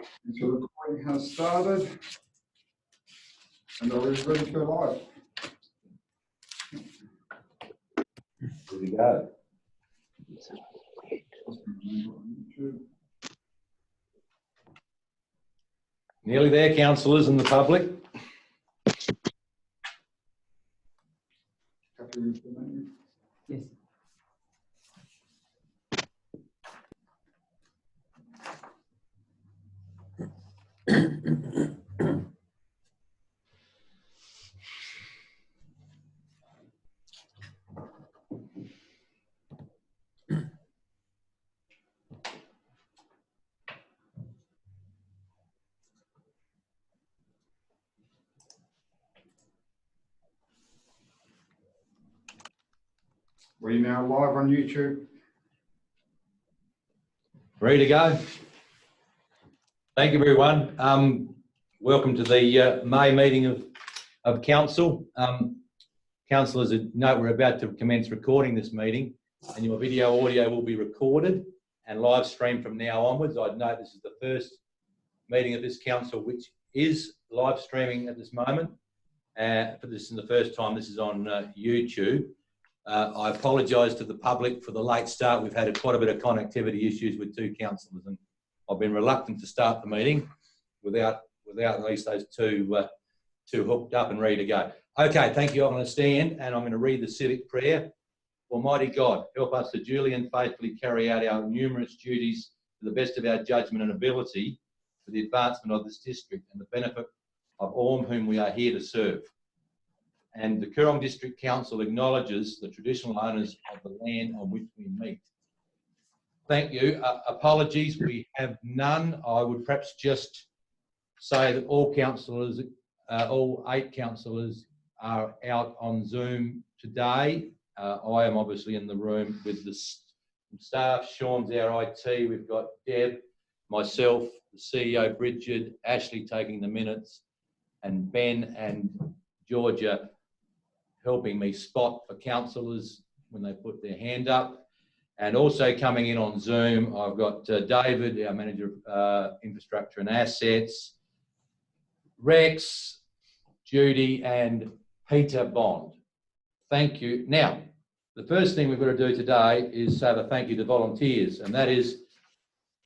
The recording has started, and are we ready to go live? Here we go. Nearly there, councillors and the public. Yes. We're now live on YouTube. Ready to go? Thank you, everyone. Welcome to the May meeting of Council. Councillors, note we're about to commence recording this meeting, and your video audio will be recorded and live streamed from now onwards. I'd note this is the first meeting of this council which is live streaming at this moment. For this is the first time this is on YouTube. I apologise to the public for the late start. We've had quite a bit of connectivity issues with two councillors, and I've been reluctant to start the meeting without at least those two hooked up and ready to go. Okay, thank you. I'm going to stand and I'm going to read the Civic Prayer. Almighty God, help us to duly and faithfully carry out our numerous duties to the best of our judgment and ability for the advancement of this district and the benefit of all whom we are here to serve. And the Coorong District Council acknowledges the traditional owners of the land on which we meet. Thank you. Apologies, we have none. I would perhaps just say that all councillors, all 8 councillors are out on Zoom today. I am obviously in the room with the staff. Sean's our IT. We've got Deb, myself, the CEO Bridget, Ashley taking the minutes, and Ben and Georgia helping me spot for councillors when they put their hand up. And also coming in on Zoom, I've got David, our Manager of Infrastructure and Assets, Rex, Judy and Peter Bond. Thank you. Now, the first thing we've got to do today is say the thank you to volunteers, and that is,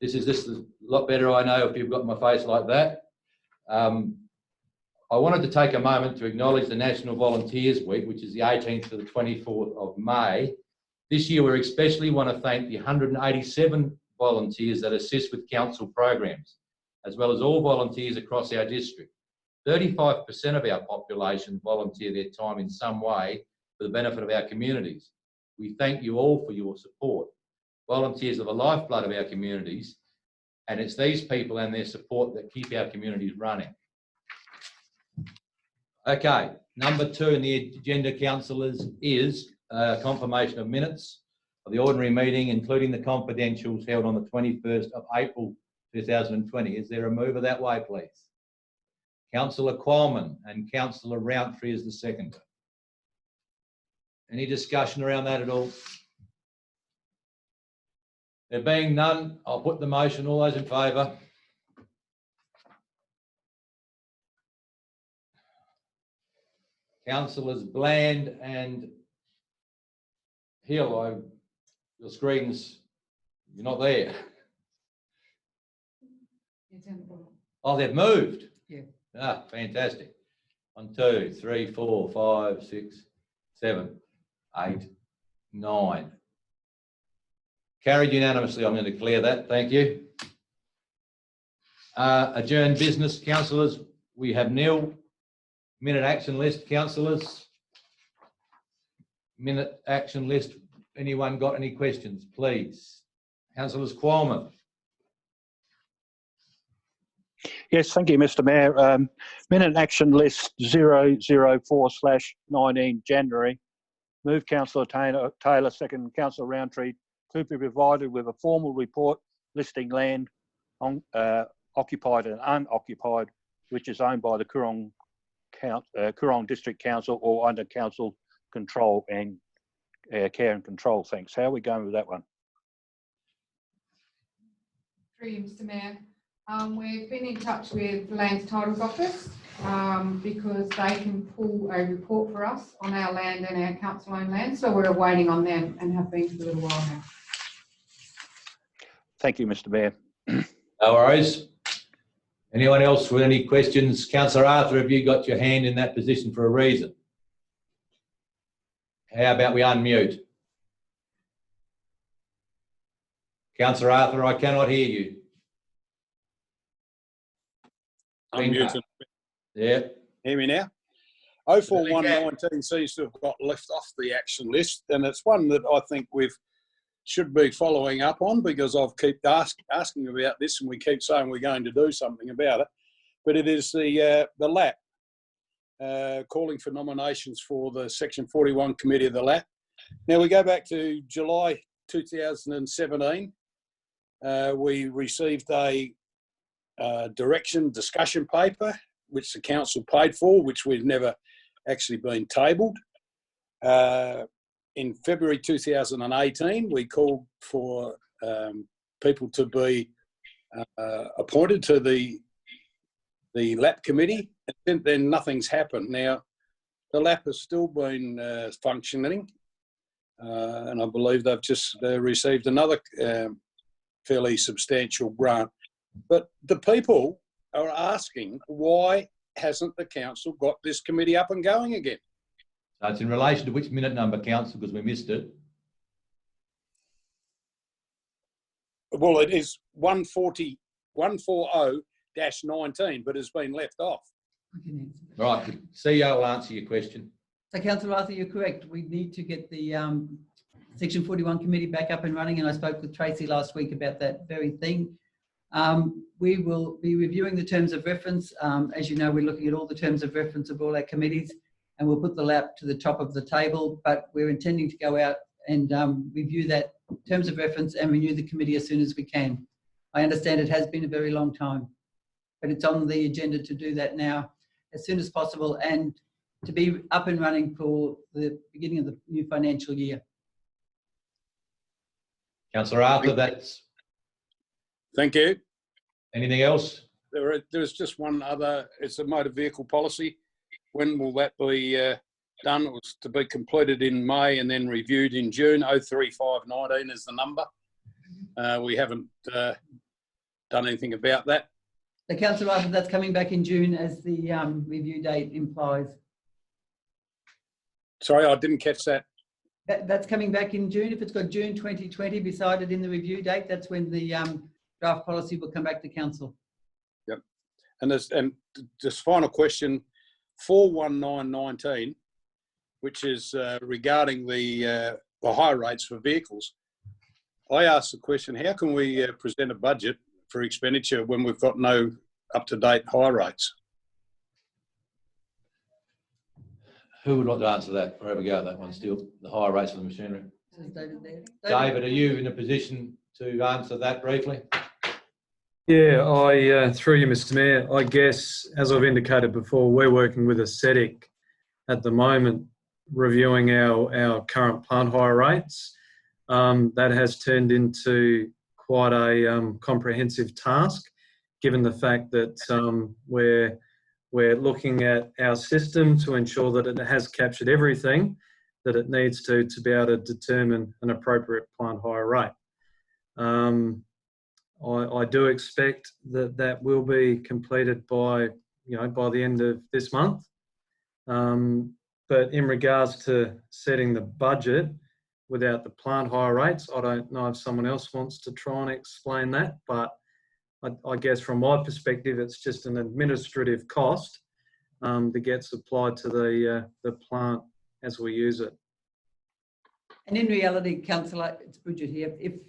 this is a lot better, I know, if you've got my face like that. I wanted to take a moment to acknowledge the National Volunteers Week, which is the 18th to the 24th of May. This year, we especially want to thank the 187 volunteers that assist with council programs, as well as all volunteers across our district. 35% of our population volunteer their time in some way for the benefit of our communities. We thank you all for your support. Volunteers are the lifeblood of our communities, and it's these people and their support that keep our communities running. Okay, number 2 in the agenda, councillors, is confirmation of minutes of the ordinary meeting, including the confidentials held on the 21st of April 2020. Is there a mover that way, please? Councillor Qualman and Councillor Roundtree is the seconder. Any discussion around that at all? There being none, I'll put the motion. All those in favour? Councillors Bland and Hill, your screens, you're not there. Oh, they've moved. Yeah. Ah, fantastic. 1, 2, 3, 4, 5, 6, 7, 8, 9. Carried unanimously. I'm going to declare that. Thank you. Adjourned business, councillors. We have nil. Minute action list, councillors. Minute action list. Anyone got any questions, please? Councillors Qualman. Yes, thank you, Mr. Mayor. Minute action list 004/19 January. Move Councillor Taylor, second Councillor Roundtree, to be provided with a formal report listing land on, occupied and unoccupied, which is owned by the Coorong District Council or under council control and care and control. Thanks. How are we going with that one? Through you, Mr. Mayor. We've been in touch with the Land Titles Office because they can pull a report for us on our land and our council-owned land. So we're waiting on them and have been for a little while now. Thank you, Mr. Mayor. No worries. Anyone else with any questions? Councillor Arthur, have you got your hand in that position for a reason? How about we unmute? Councillor Arthur, I cannot hear you. I'm muted. Yeah. Hear me now? 04119 seems to have got left off the action list, and it's one that I think we should be following up on, because I've kept asking about this, and we keep saying we're going to do something about it. But it is the LAP, calling for nominations for the Section 41 Committee of the LAP. Now, we go back to July 2017. We received a direction discussion paper, which the council paid for, which we've never actually been tabled. In February 2018, we called for people to be appointed to the LAP committee, and since then nothing's happened. Now, the LAP has still been functioning, and I believe they've just received another fairly substantial grant. But the people are asking, why hasn't the council got this committee up and going again? So it's in relation to which minute number, council, because we missed it. Well, it is 140-19, but it's been left off. I can answer that. Right, the CEO will answer your question. So, Councillor Arthur, you're correct. We need to get the Section 41 committee back up and running, and I spoke with Tracy last week about that very thing. We will be reviewing the terms of reference. As you know, we're looking at all the terms of reference of all our committees, and we'll put the LAP to the top of the table, but we're intending to go out and review that terms of reference and renew the committee as soon as we can. I understand it has been a very long time, but it's on the agenda to do that now as soon as possible and to be up and running for the beginning of the new financial year. Councillor Arthur, that's... Thank you. Anything else? There's just one other, it's a motor vehicle policy. When will that be done? It was to be completed in May and then reviewed in June. 03519 is the number. We haven't done anything about that. The Councillor Arthur, that's coming back in June as the review date implies. Sorry, I didn't catch that. That's coming back in June. If it's got June 2020 beside it in the review date, that's when the draft policy will come back to council. Yep. And just final question, 41919, which is regarding the hire rates for vehicles. I asked the question, how can we present a budget for expenditure when we've got no up-to-date hire rates? Who would like to answer that? Or have a go at that one still? The higher rates for the machinery. Is David there? David, are you in a position to answer that briefly? Yeah, through you, Mr. Mayor, I guess, as I've indicated before, we're working with a Civic at the moment, reviewing our current plant hire rates. That has turned into quite a comprehensive task, given the fact that we're looking at our system to ensure that it has captured everything that it needs to be able to determine an appropriate plant hire rate. I do expect that will be completed by the end of this month. But in regards to setting the budget without the plant hire rates, I don't know if someone else wants to try and explain that, but I guess from my perspective, it's just an administrative cost that gets applied to the plant as we use it. And in reality, Councillor, it's Bridget here, if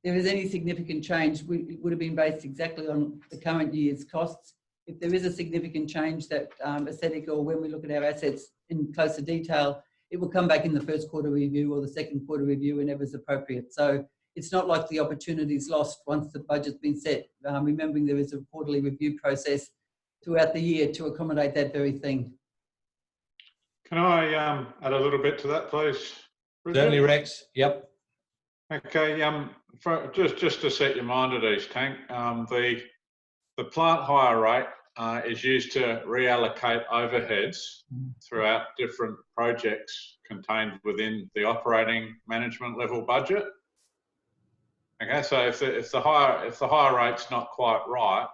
there is any significant change, it would have been based exactly on the current year's costs. If there is a significant change that aesthetic, or when we look at our assets in closer detail, it will come back in the first quarter review or the second quarter review whenever it's appropriate. So it's not like the opportunity is lost once the budget's been set. Remembering there is a quarterly review process throughout the year to accommodate that very thing. Can I add a little bit to that, please? Bridget? Certainly, Rex. Yep. Okay. Just to set your mind at ease, Tank. the plant hire rate is used to reallocate overheads throughout different projects contained within the operating management level budget. Okay, so if the hire rate's not quite right,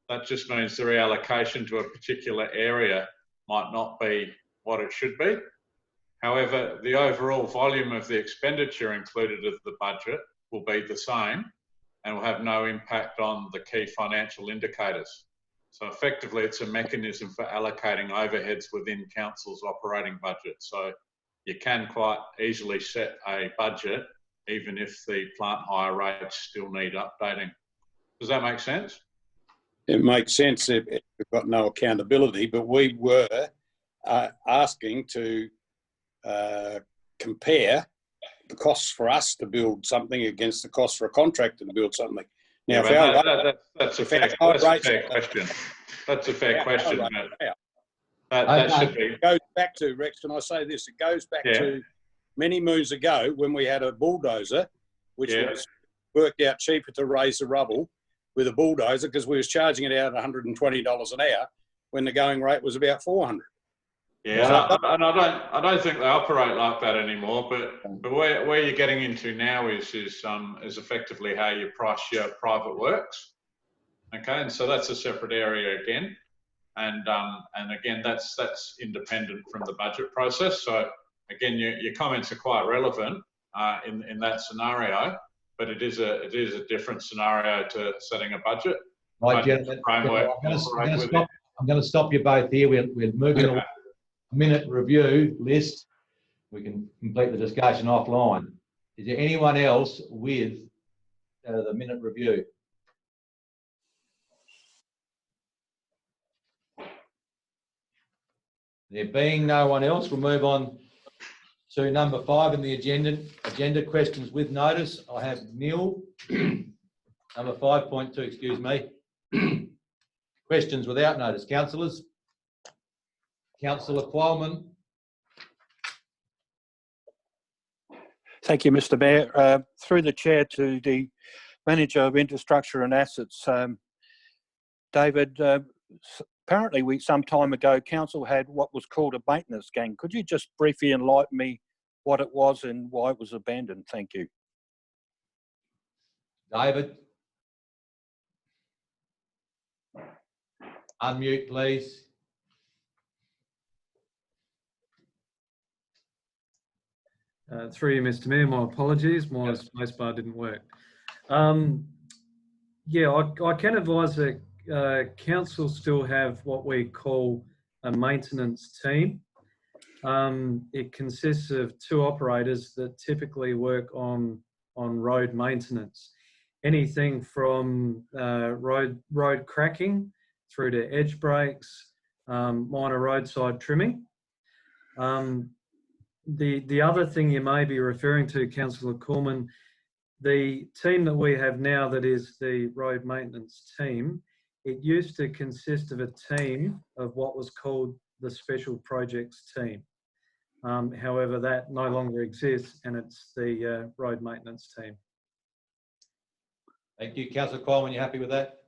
that just means the reallocation to a particular area might not be what it should be. However, the overall volume of the expenditure included of the budget will be the same and will have no impact on the key financial indicators. So effectively, it's a mechanism for allocating overheads within council's operating budget. So you can quite easily set a budget even if the plant hire rates still need updating. Does that make sense? It makes sense if we've got no accountability, but we were asking to compare the costs for us to build something against the cost for a contractor to build something. Now, yeah, that's a fair question. That's a fair question. That should be. It goes back to, Rex, can I say this? It goes back to many moons ago when we had a bulldozer, which was worked out cheaper to raise the rubble with a bulldozer because we was charging it out $120 an hour when the going rate was about 400. Yeah, and I don't think they operate like that anymore. But where you're getting into now is effectively how you price your private works. Okay, and so that's a separate area again, and again that's independent from the budget process. So again, your comments are quite relevant in that scenario, but it is a different scenario to setting a budget. Right, gentlemen, I'm going to stop you both here. We're moving on. Minute review list. We can complete the discussion offline. Is there anyone else with the minute review? There being no one else, we'll move on to number 5 in the agenda questions with notice. I have nil. Number 5.2, excuse me. Questions without notice. Councillors? Councillor Qualman. Thank you, Mr. Mayor. Through the chair to the Manager of Infrastructure and Assets, David, apparently some time ago, Council had what was called a maintenance gang. Could you just briefly enlighten me what it was and why it was abandoned? Thank you. David. Unmute, please. Through you, Mr. Mayor, my apologies. My space bar didn't work. Yeah, I can advise that council still have what we call a maintenance team. It consists of 2 operators that typically work on road maintenance. Anything from road cracking through to edge brakes, minor roadside trimming. The other thing you may be referring to, Councillor Cormann, the team that we have now that is the road maintenance team, it used to consist of a team of what was called the special projects team. However, that no longer exists and it's the road maintenance team. Thank you. Councillor Coleman, you happy with that?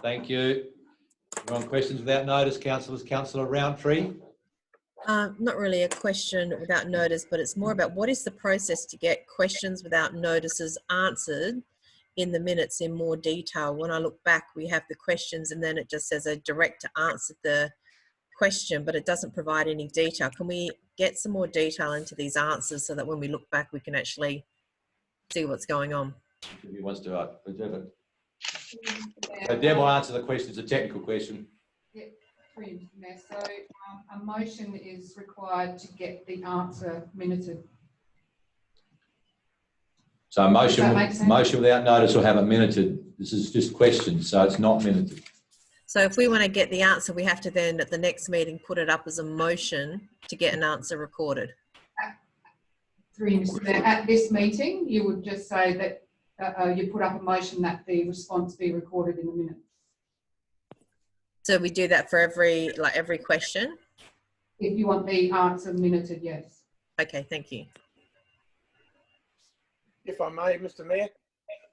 Thank you. We're on questions without notice. Councillors. Councillor Roundtree. Not really a question without notice, but it's more about what is the process to get questions without notices answered in the minutes in more detail. When I look back, we have the questions and then it just says a director answered the question, but it doesn't provide any detail. Can we get some more detail into these answers so that when we look back, we can actually see what's going on? If he wants to, so Deb will answer the question. It's a technical question. So a motion is required to get the answer minuted. So a motion without notice will have it minuted. This is just questions, so it's not minuted. So if we want to get the answer, we have to then at the next meeting put it up as a motion to get an answer recorded. At this meeting, you would just say that you put up a motion that the response be recorded in the minutes. So we do that for every question? If you want the answer minuted, yes. Okay, thank you. If I may, Mr. Mayor.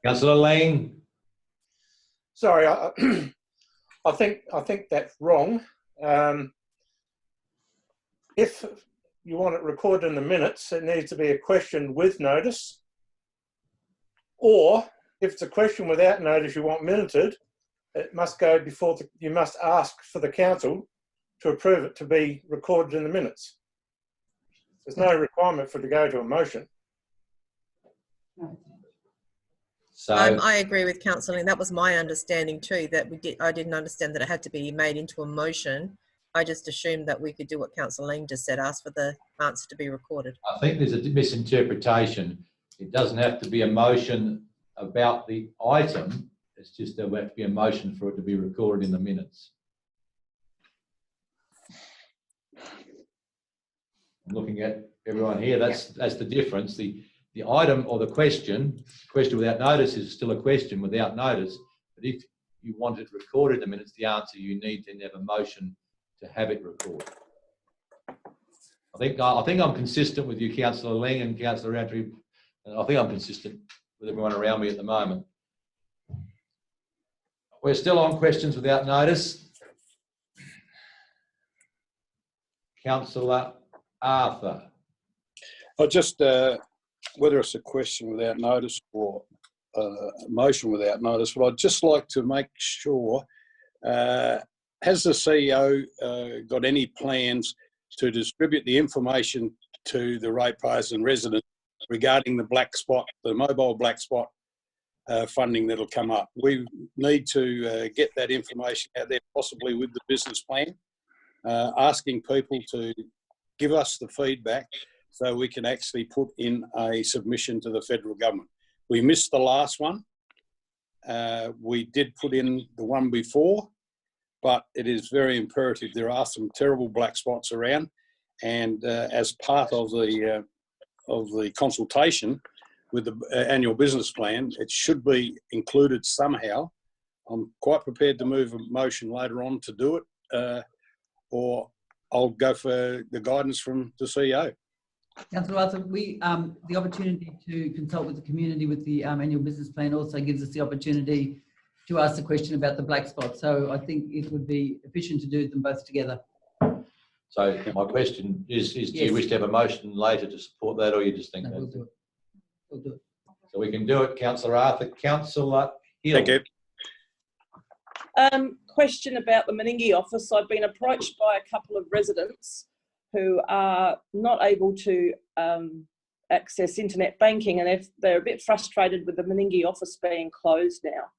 Councillor Lang. Sorry, I think that's wrong. If you want it recorded in the minutes, it needs to be a question with notice. Or if it's a question without notice you want minuted, it must go before you must ask for the council to approve it to be recorded in the minutes. There's no requirement for it to go to a motion. So I agree with Councillor Ling. That was my understanding too, that I didn't understand that it had to be made into a motion. I just assumed that we could do what Councillor Ling just said, ask for the answer to be recorded. I think there's a misinterpretation. It doesn't have to be a motion about the item. It's just there will have to be a motion for it to be recorded in the minutes. I'm looking at everyone here. That's the difference. The item or the question without notice is still a question without notice. But if you want it recorded in the minutes, the answer you need to have a motion to have it recorded. I think I'm consistent with you, Councillor Ling and Councillor Roundtree. I think I'm consistent with everyone around me at the moment. We're still on questions without notice. Councillor Arthur. I just, whether it's a question without notice or a motion without notice, but I'd just like to make sure, has the CEO got any plans to distribute the information to the ratepayers and residents regarding the black spot, the mobile black spot funding that'll come up? We need to get that information out there, possibly with the business plan, asking people to give us the feedback so we can actually put in a submission to the federal government. We missed the last one. We did put in the one before, but it is very imperative. There are some terrible black spots around, and as part of the consultation with the annual business plan, it should be included somehow. I'm quite prepared to move a motion later on to do it, or I'll go for the guidance from the CEO. Councillor Arthur, the opportunity to consult with the community with the annual business plan also gives us the opportunity to ask the question about the black spot. So I think it would be efficient to do them both together. So my question is do you wish to have a motion later to support that, or you just think we'll do it. We'll do it. So we can do it, Councillor Arthur. Councillor Hill. Thank you. Question about the Meningie office. I've been approached by a couple of residents who are not able to access internet banking, and they're a bit frustrated with the Meningie office being closed now.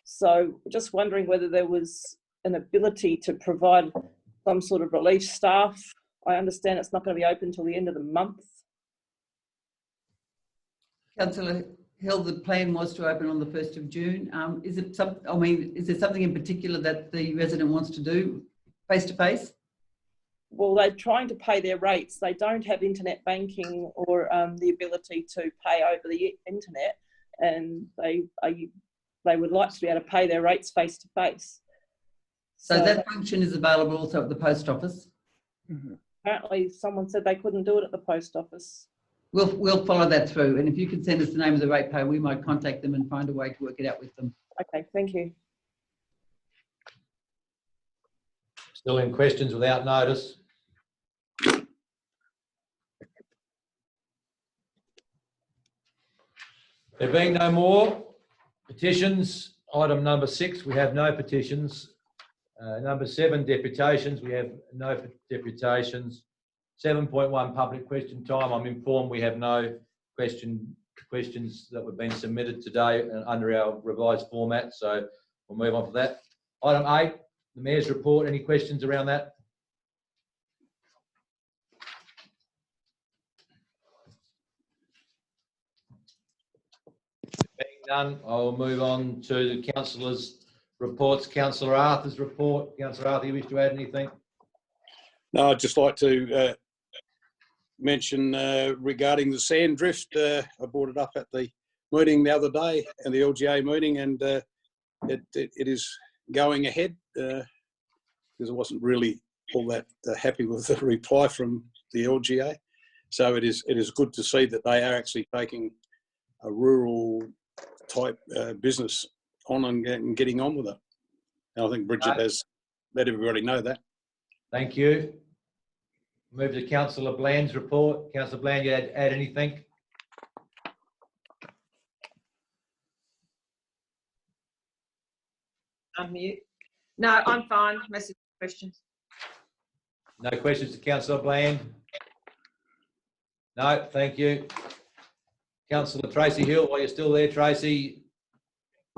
So just wondering whether there was an ability to provide some sort of relief staff. I understand it's not going to be open until the end of the month. Councillor Hill, the plan was to open on the 1st of June. Is there something in particular that the resident wants to do face to face? Well, they're trying to pay their rates. They don't have internet banking or the ability to pay over the internet, and they would like to be able to pay their rates face to face. So that function is available also at the post office? Apparently someone said they couldn't do it at the post office. We'll follow that through, and if you could send us the name of the ratepayer, we might contact them and find a way to work it out with them. Okay, thank you. Still in questions without notice? There being no more petitions, item number 6, we have no petitions. Number 7, deputations, we have no deputations. 7.1, public question time. I'm informed we have no questions that have been submitted today under our revised format, so we'll move on to that. Item 8, the Mayor's report. Any questions around that? Being none, I'll move on to the Councillors' reports. Councillor Arthur's report. Councillor Arthur, you wish to add anything? No, I'd just like to mention regarding the sand drift. I brought it up at the meeting the other day, and the LGA meeting, and it is going ahead because I wasn't really all that happy with the reply from the LGA. So it is good to see that they are actually taking a rural type business on and getting on with it. And I think Bridget has let everybody know that. Thank you. Move to Councillor Bland's report. Councillor Bland, you add anything? Unmute. No, I'm fine. Message questions. No questions to Councillor Bland? No, thank you. Councillor Tracy Hill, while you're still there, Tracy,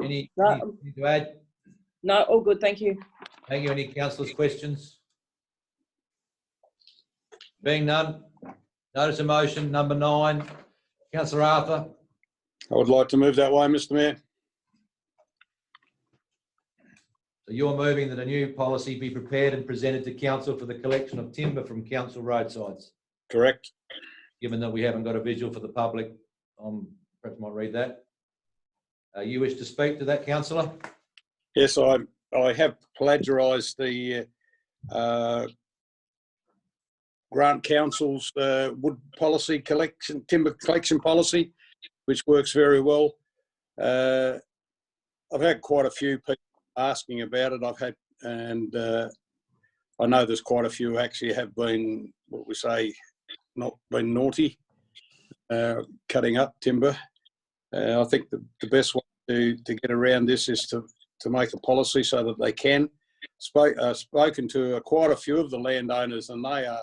anything to add? No, all good, thank you. Thank you. Any councillors' questions? Being none, notice of motion number 9. Councillor Arthur. I would like to move that way, Mr. Mayor. So you're moving that a new policy be prepared and presented to council for the collection of timber from council roadsides. Correct. Given that we haven't got a visual for the public, perhaps might read that. You wish to speak to that, councillor? Yes, I have plagiarised the Grant Council's wood policy timber collection policy, which works very well. I've had quite a few people asking about it. I know there's quite a few actually have been, what we say, not been naughty, cutting up timber. I think the best way to get around this is to make a policy so that they can. Spoken to quite a few of the landowners, and they are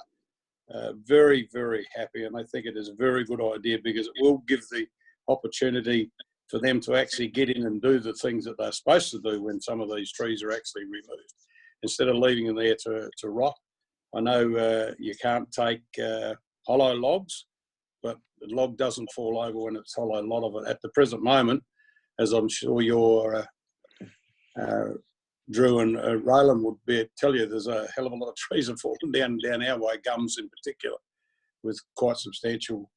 very, very happy, and I think it is a very good idea because it will give the opportunity for them to actually get in and do the things that they're supposed to do when some of these trees are actually removed, instead of leaving them there to rot. I know you can't take hollow logs, but the log doesn't fall over when it's hollow. A lot of it at the present moment, as I'm sure your Drew and Roland would tell you, there's a hell of a lot of trees have fallen down our way, gums in particular, with quite substantial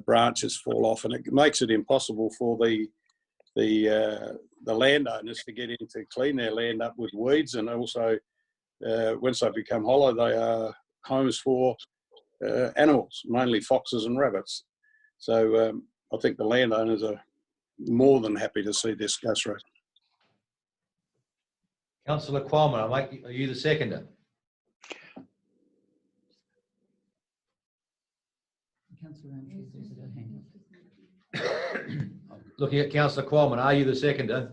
branches fall off, and it makes it impossible for the landowners to get in to clean their land up with weeds, and also once they become hollow, they are homes for animals, mainly foxes and rabbits. So I think the landowners are more than happy to see this go through. Councillor Qualman, are you the seconder? Looking at Councillor Qualman, are you the seconder?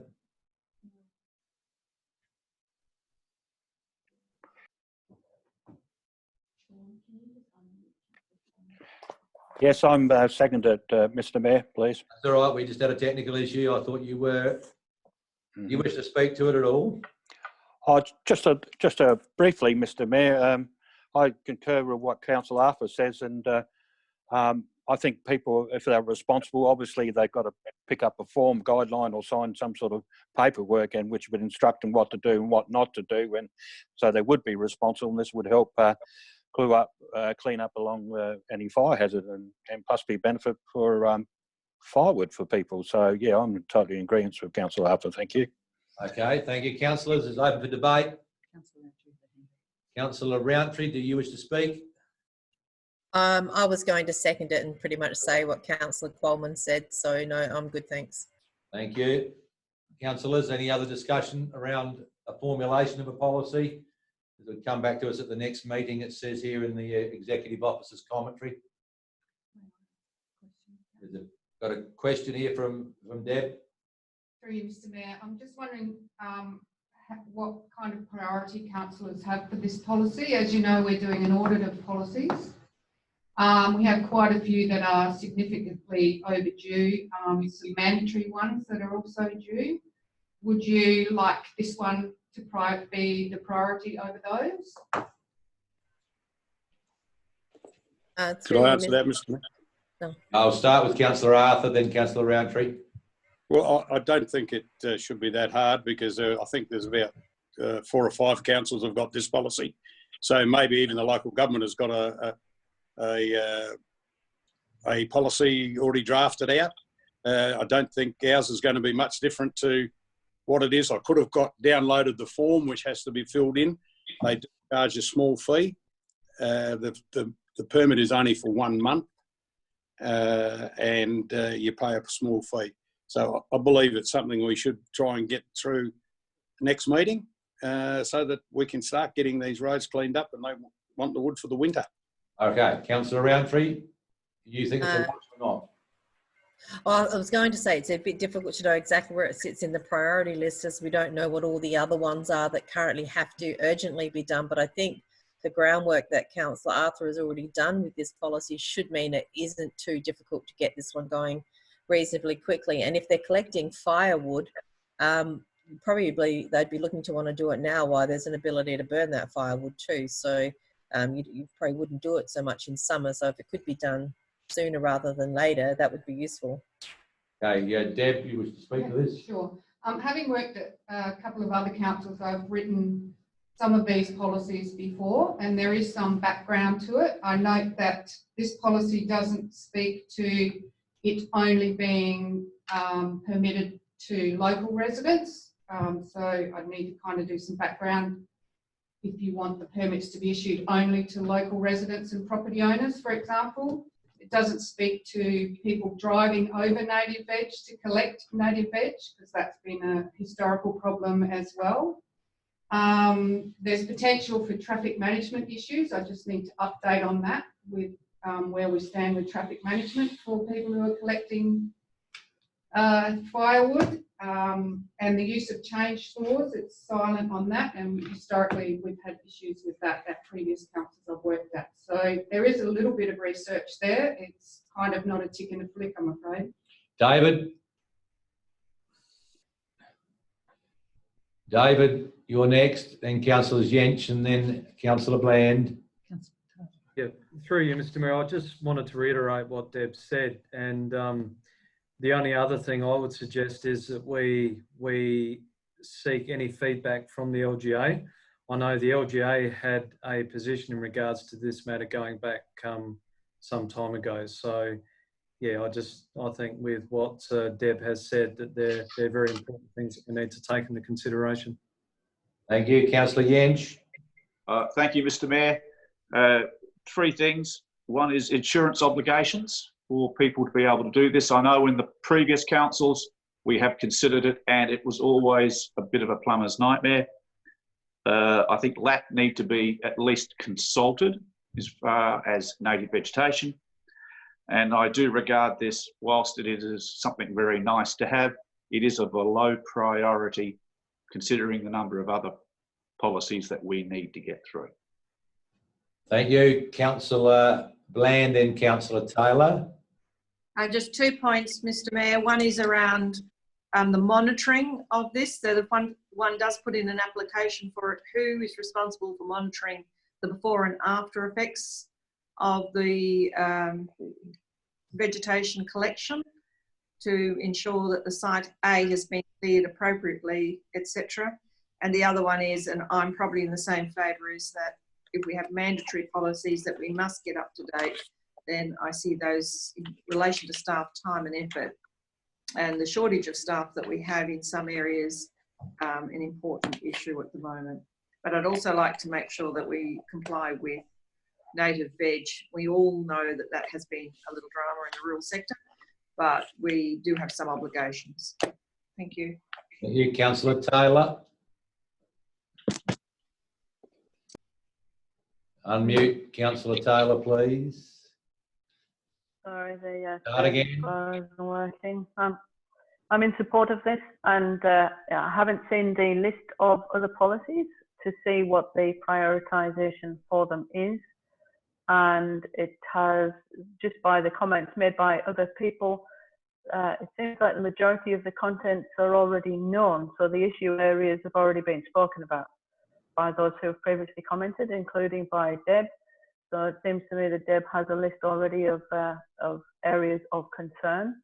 Yes, I'm seconded, Mr. Mayor, please. That's all right. We just had a technical issue. I thought you were. You wish to speak to it at all? Just briefly, Mr. Mayor, I concur with what Councillor Arthur says, and I think people, if they're responsible, obviously they've got to pick up a form guideline or sign some sort of paperwork, and which would instruct them what to do and what not to do, and so they would be responsible, and this would help clean up along any fire hazard and possibly benefit for firewood for people. So yeah, I'm totally in agreement with Councillor Arthur. Thank you. Okay, thank you, councillors. It's open for debate. Councillor Roundtree, do you wish to speak? I was going to second it and pretty much say what Councillor Qualman said. So no, I'm good, thanks. Thank you. Councillors, any other discussion around a formulation of a policy? It'll come back to us at the next meeting, it says here in the Executive Officer's commentary. Got a question here from Deb. Through you, Mr. Mayor. I'm just wondering what kind of priority councillors have for this policy. As you know, we're doing an audit of policies. We have quite a few that are significantly overdue, some mandatory ones that are also due. Would you like this one to be the priority over those? Could I answer that, Mr. Mayor? No. I'll start with Councillor Arthur, then Councillor Roundtree. Well, I don't think it should be that hard, because I think there's about 4 or 5 councils have got this policy. So maybe even the local government has got a policy already drafted out. I don't think ours is going to be much different to what it is. I could have downloaded the form, which has to be filled in. They charge a small fee. The permit is only for 1 month, and you pay a small fee. So I believe it's something we should try and get through next meeting so that we can start getting these roads cleaned up and they want the wood for the winter. Okay, Councillor Roundtree, you think it's a watch or not? Well, I was going to say it's a bit difficult to know exactly where it sits in the priority list, as we don't know what all the other ones are that currently have to urgently be done. But I think the groundwork that Councillor Arthur has already done with this policy should mean it isn't too difficult to get this one going reasonably quickly. And if they're collecting firewood, probably they'd be looking to want to do it now while there's an ability to burn that firewood too. So you probably wouldn't do it so much in summer. So if it could be done sooner rather than later, that would be useful. Okay, yeah, Deb, you wish to speak to this? Sure. Having worked at a couple of other councils, I've written some of these policies before, and there is some background to it. I note that this policy doesn't speak to it only being permitted to local residents. So I'd need to kind of do some background if you want the permits to be issued only to local residents and property owners, for example. It doesn't speak to people driving over native veg to collect native veg, because that's been a historical problem as well. There's potential for traffic management issues. I just need to update on that with where we stand with traffic management for people who are collecting firewood, and the use of change stores. It's silent on that, and historically we've had issues with that at previous councils I've worked at. So there is a little bit of research there. It's kind of not a tick and a flick, I'm afraid. David, you're next, then Councillors Jench and then Councillor Bland. Yeah, through you, Mr. Mayor, I just wanted to reiterate what Deb said, and the only other thing I would suggest is that we seek any feedback from the LGA. I know the LGA had a position in regards to this matter going back some time ago. So, yeah, I think with what Deb has said, that they're very important things that we need to take into consideration. Thank you, Councillor Jench. Thank you, Mr. Mayor. 3 things. One is insurance obligations for people to be able to do this. I know in the previous councils we have considered it, and it was always a bit of a plumber's nightmare. I think LAP need to be at least consulted as far as native vegetation. And I do regard this, whilst it is something very nice to have, it is of a low priority considering the number of other policies that we need to get through. Thank you, Councillor Bland and Councillor Taylor. Just 2 points, Mr. Mayor. One is around the monitoring of this. So the one does put in an application for it. Who is responsible for monitoring the before and after effects of the vegetation collection to ensure that the site A has been cleared appropriately, etc. And the other one is, and I'm probably in the same favour, is that if we have mandatory policies that we must get up to date, then I see those in relation to staff time and effort and the shortage of staff that we have in some areas, an important issue at the moment. But I'd also like to make sure that we comply with native veg. We all know that that has been a little drama in the rural sector, but we do have some obligations. Thank you. Thank you, Councillor Taylor. Unmute Councillor Taylor, please. Sorry, the Start again. wasn't working. I'm in support of this, and I haven't seen the list of other policies to see what the prioritisation for them is. And it has, just by the comments made by other people, it seems like the majority of the contents are already known. So the issue areas have already been spoken about by those who have previously commented, including by Deb. So it seems to me that Deb has a list already of areas of concern.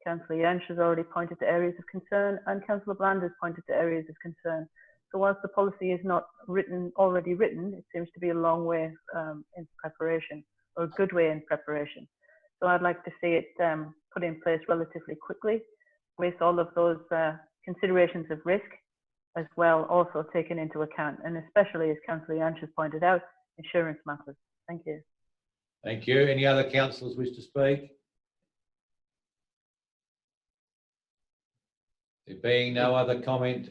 Councillor Yanch has already pointed to areas of concern, and Councillor Bland has pointed to areas of concern. So whilst the policy is not already written, it seems to be a long way in preparation, or a good way in preparation. So I'd like to see it put in place relatively quickly, with all of those considerations of risk as well also taken into account, and especially, as Councillor Yanch has pointed out, insurance matters. Thank you. Thank you. Any other councillors wish to speak? There being no other comment,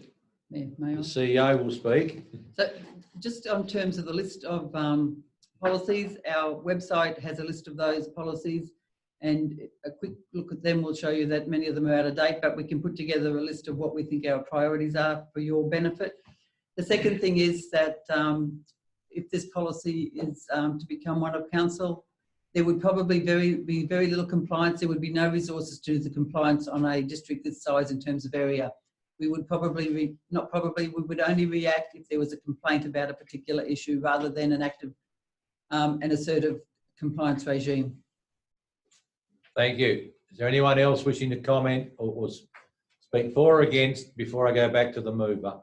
May the I? CEO will speak. So just on terms of the list of policies, our website has a list of those policies, and a quick look at them will show you that many of them are out of date, but we can put together a list of what we think our priorities are for your benefit. The second thing is that if this policy is to become one of council, there would probably be very little compliance. There would be no resources to do the compliance on a district this size in terms of area. We would probably, we would only react if there was a complaint about a particular issue rather than an active and assertive compliance regime. Thank you. Is there anyone else wishing to comment or speak for or against before I go back to the mover?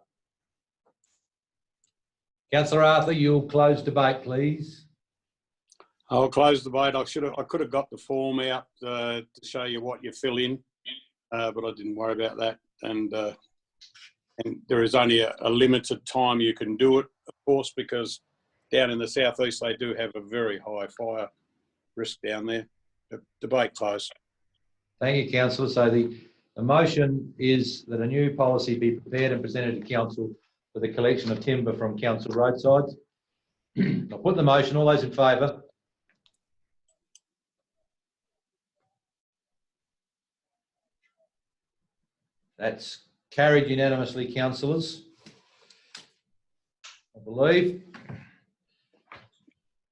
Councillor Arthur, you'll close debate, please. I'll close the debate. I could have got the form out to show you what you fill in, but I didn't worry about that. And there is only a limited time you can do it, of course, because down in the southeast they do have a very high fire risk down there. The debate closed. Thank you, councillor. So the motion is that a new policy be prepared and presented to council for the collection of timber from council roadsides. I'll put the motion. All those in favour? That's carried unanimously, councillors, I believe.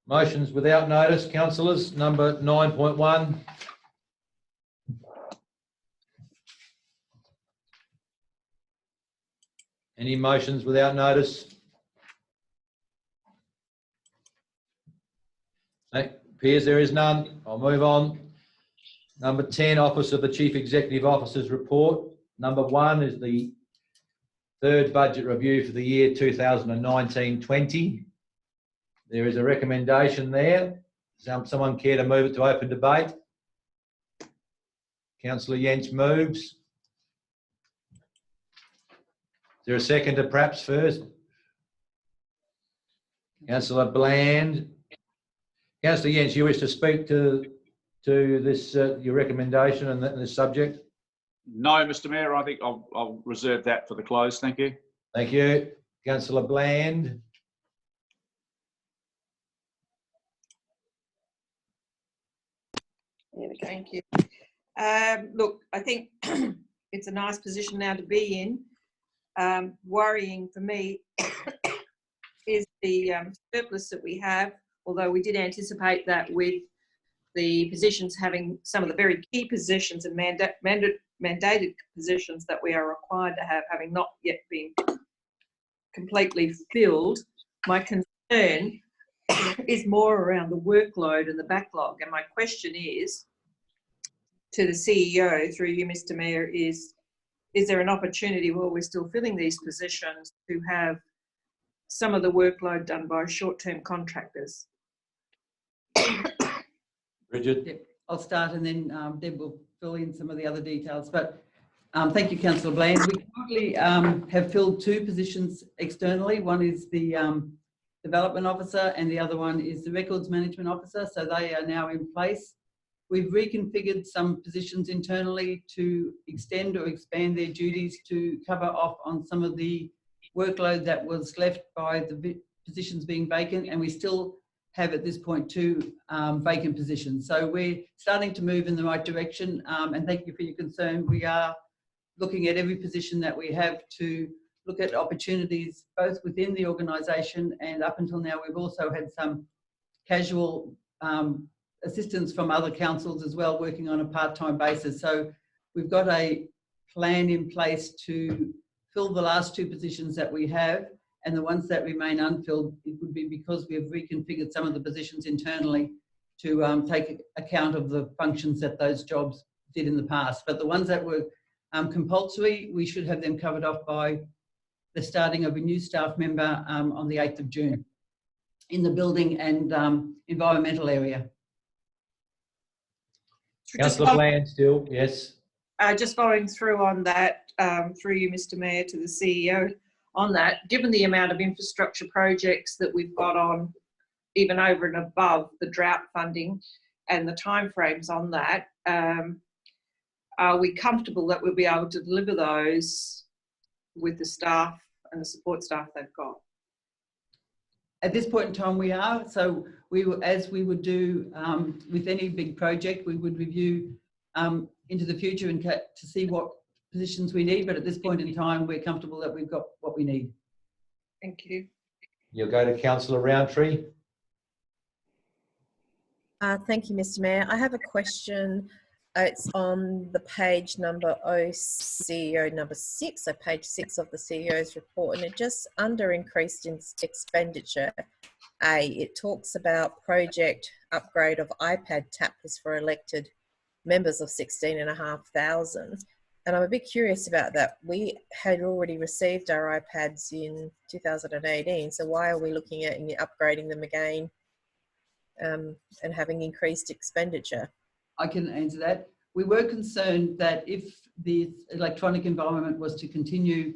Motions without notice, councillors, number 9.1. Any motions without notice? It appears there is none. I'll move on. Number 10, Office of the Chief Executive Officer's report. Number 1 is the third budget review for the year 2019-20. There is a recommendation there. Someone care to move it to open debate? Councillor Jens moves. Is there a seconder perhaps first? Councillor Bland. Councillor Jens, you wish to speak to this your recommendation and this subject? No, Mr. Mayor, I think I'll reserve that for the close. Thank you. Thank you. Councillor Bland. There we go. Thank you. Look, I think it's a nice position now to be in. Worrying for me is the surplus that we have, although we did anticipate that with the positions having some of the very key positions and mandated positions that we are required to have, having not yet been completely filled. My concern is more around the workload and the backlog. And my question is to the CEO, through you, Mr. Mayor, is there an opportunity while we're still filling these positions to have some of the workload done by short-term contractors? Bridget? Yep, I'll start and then Deb will fill in some of the other details. But thank you, Councillor Bland. We currently have filled 2 positions externally. One is the Development Officer and the other one is the Records Management Officer. So they are now in place. We've reconfigured some positions internally to extend or expand their duties to cover off on some of the workload that was left by the positions being vacant, and we still have at this point 2 vacant positions. So we're starting to move in the right direction, and thank you for your concern. We are looking at every position that we have to look at opportunities both within the organisation, and up until now we've also had some casual assistance from other councils as well, working on a part-time basis. So we've got a plan in place to fill the last 2 positions that we have, and the ones that remain unfilled, it would be because we have reconfigured some of the positions internally to take account of the functions that those jobs did in the past. But the ones that were compulsory, we should have them covered off by the starting of a new staff member on the 8th of June in the building and environmental area. Councillor Bland still, yes. Just following through on that, through you, Mr. Mayor, to the CEO on that, given the amount of infrastructure projects that we've got on, even over and above the drought funding and the timeframes on that, are we comfortable that we'll be able to deliver those with the staff and the support staff they've got? At this point in time, we are. So we will, as we would do with any big project, we would review into the future and to see what positions we need. But at this point in time, we're comfortable that we've got what we need. Thank you. You'll go to Councillor Roundtree. Thank you, Mr. Mayor. I have a question. It's on the page number CEO number 6, so page 6 of the CEO's report, and it just under increased in expenditure. It talks about project upgrade of iPad tablets for elected members of 16,500. And I'm a bit curious about that. We had already received our iPads in 2018, so why are we looking at upgrading them again and having increased expenditure? I can answer that. We were concerned that if the electronic environment was to continue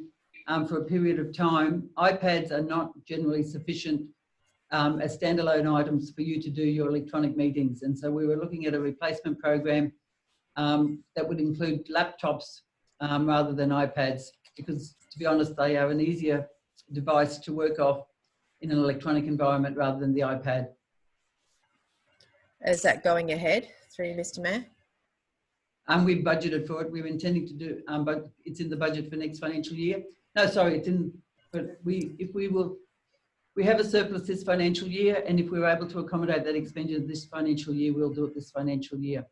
for a period of time, iPads are not generally sufficient as standalone items for you to do your electronic meetings. And so we were looking at a replacement program that would include laptops rather than iPads, because to be honest, they are an easier device to work off in an electronic environment rather than the iPad. Is that going ahead through Mr. Mayor? We've budgeted for it. We're intending to do, but it's in the budget for next financial year. No, sorry, it's in, but we have a surplus this financial year, and if we're able to accommodate that expenditure this financial year, we'll do it this financial year.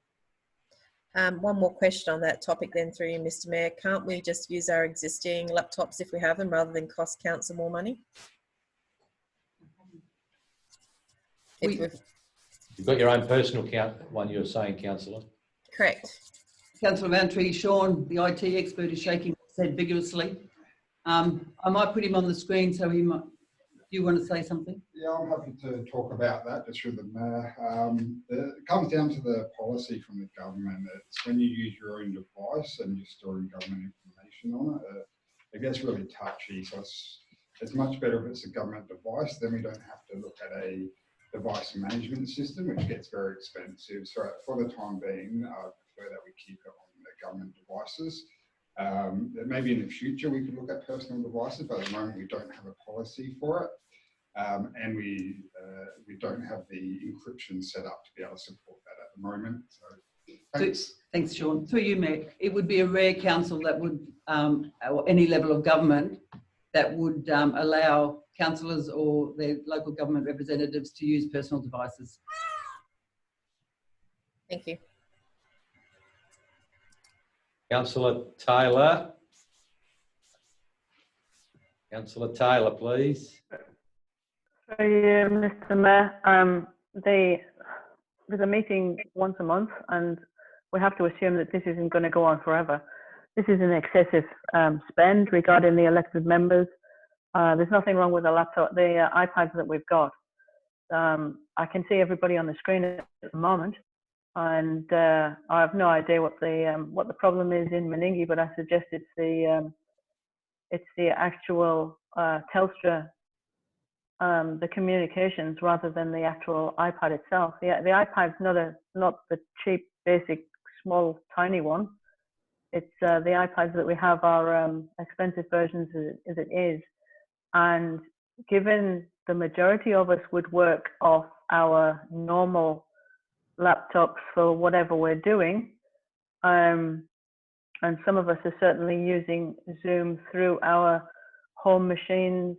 One more question on that topic then through you, Mr. Mayor. Can't we just use our existing laptops if we have them rather than cost council more money? You've got your own personal one you're saying, Councillor. Correct. Councillor Roundtree, Sean, the IT expert, is shaking his head vigorously. I might put him on the screen so he might. Do you want to say something? Yeah, I'm happy to talk about that just through the mayor. It comes down to the policy from the government. It's when you use your own device and you're storing government information on it, it gets really touchy. So it's much better if it's a government device. Then we don't have to look at a device management system, which gets very expensive. So for the time being, I prefer that we keep it on the government devices. Maybe in the future we could look at personal devices, but at the moment we don't have a policy for it. And we don't have the encryption set up to be able to support that at the moment. So thanks. Thanks, Sean. Through you, Mayor. It would be a rare council that would, or any level of government, that would allow councillors or their local government representatives to use personal devices. Thank you. Councillor Taylor. Councillor Taylor, please. So, yeah, Mr. Mayor, there's a meeting once a month, and we have to assume that this isn't going to go on forever. This is an excessive spend regarding the elected members. There's nothing wrong with the laptop, the iPads that we've got. I can see everybody on the screen at the moment, and I have no idea what the problem is in Meningie, but I suggest it's the actual Telstra, the communications rather than the actual iPad itself. The iPad's not the cheap, basic, small, tiny one. It's the iPads that we have are expensive versions as it is, and given the majority of us would work off our normal laptops for whatever we're doing, and some of us are certainly using Zoom through our home machines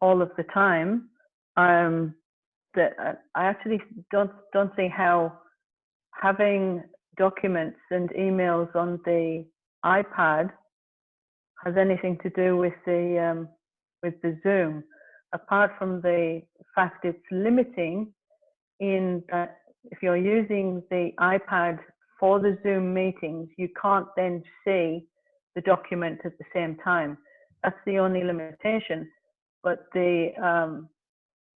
all of the time, that I actually don't see how having documents and emails on the iPad has anything to do with the Zoom, apart from the fact it's limiting in that if you're using the iPad for the Zoom meetings, you can't then see the document at the same time. That's the only limitation. But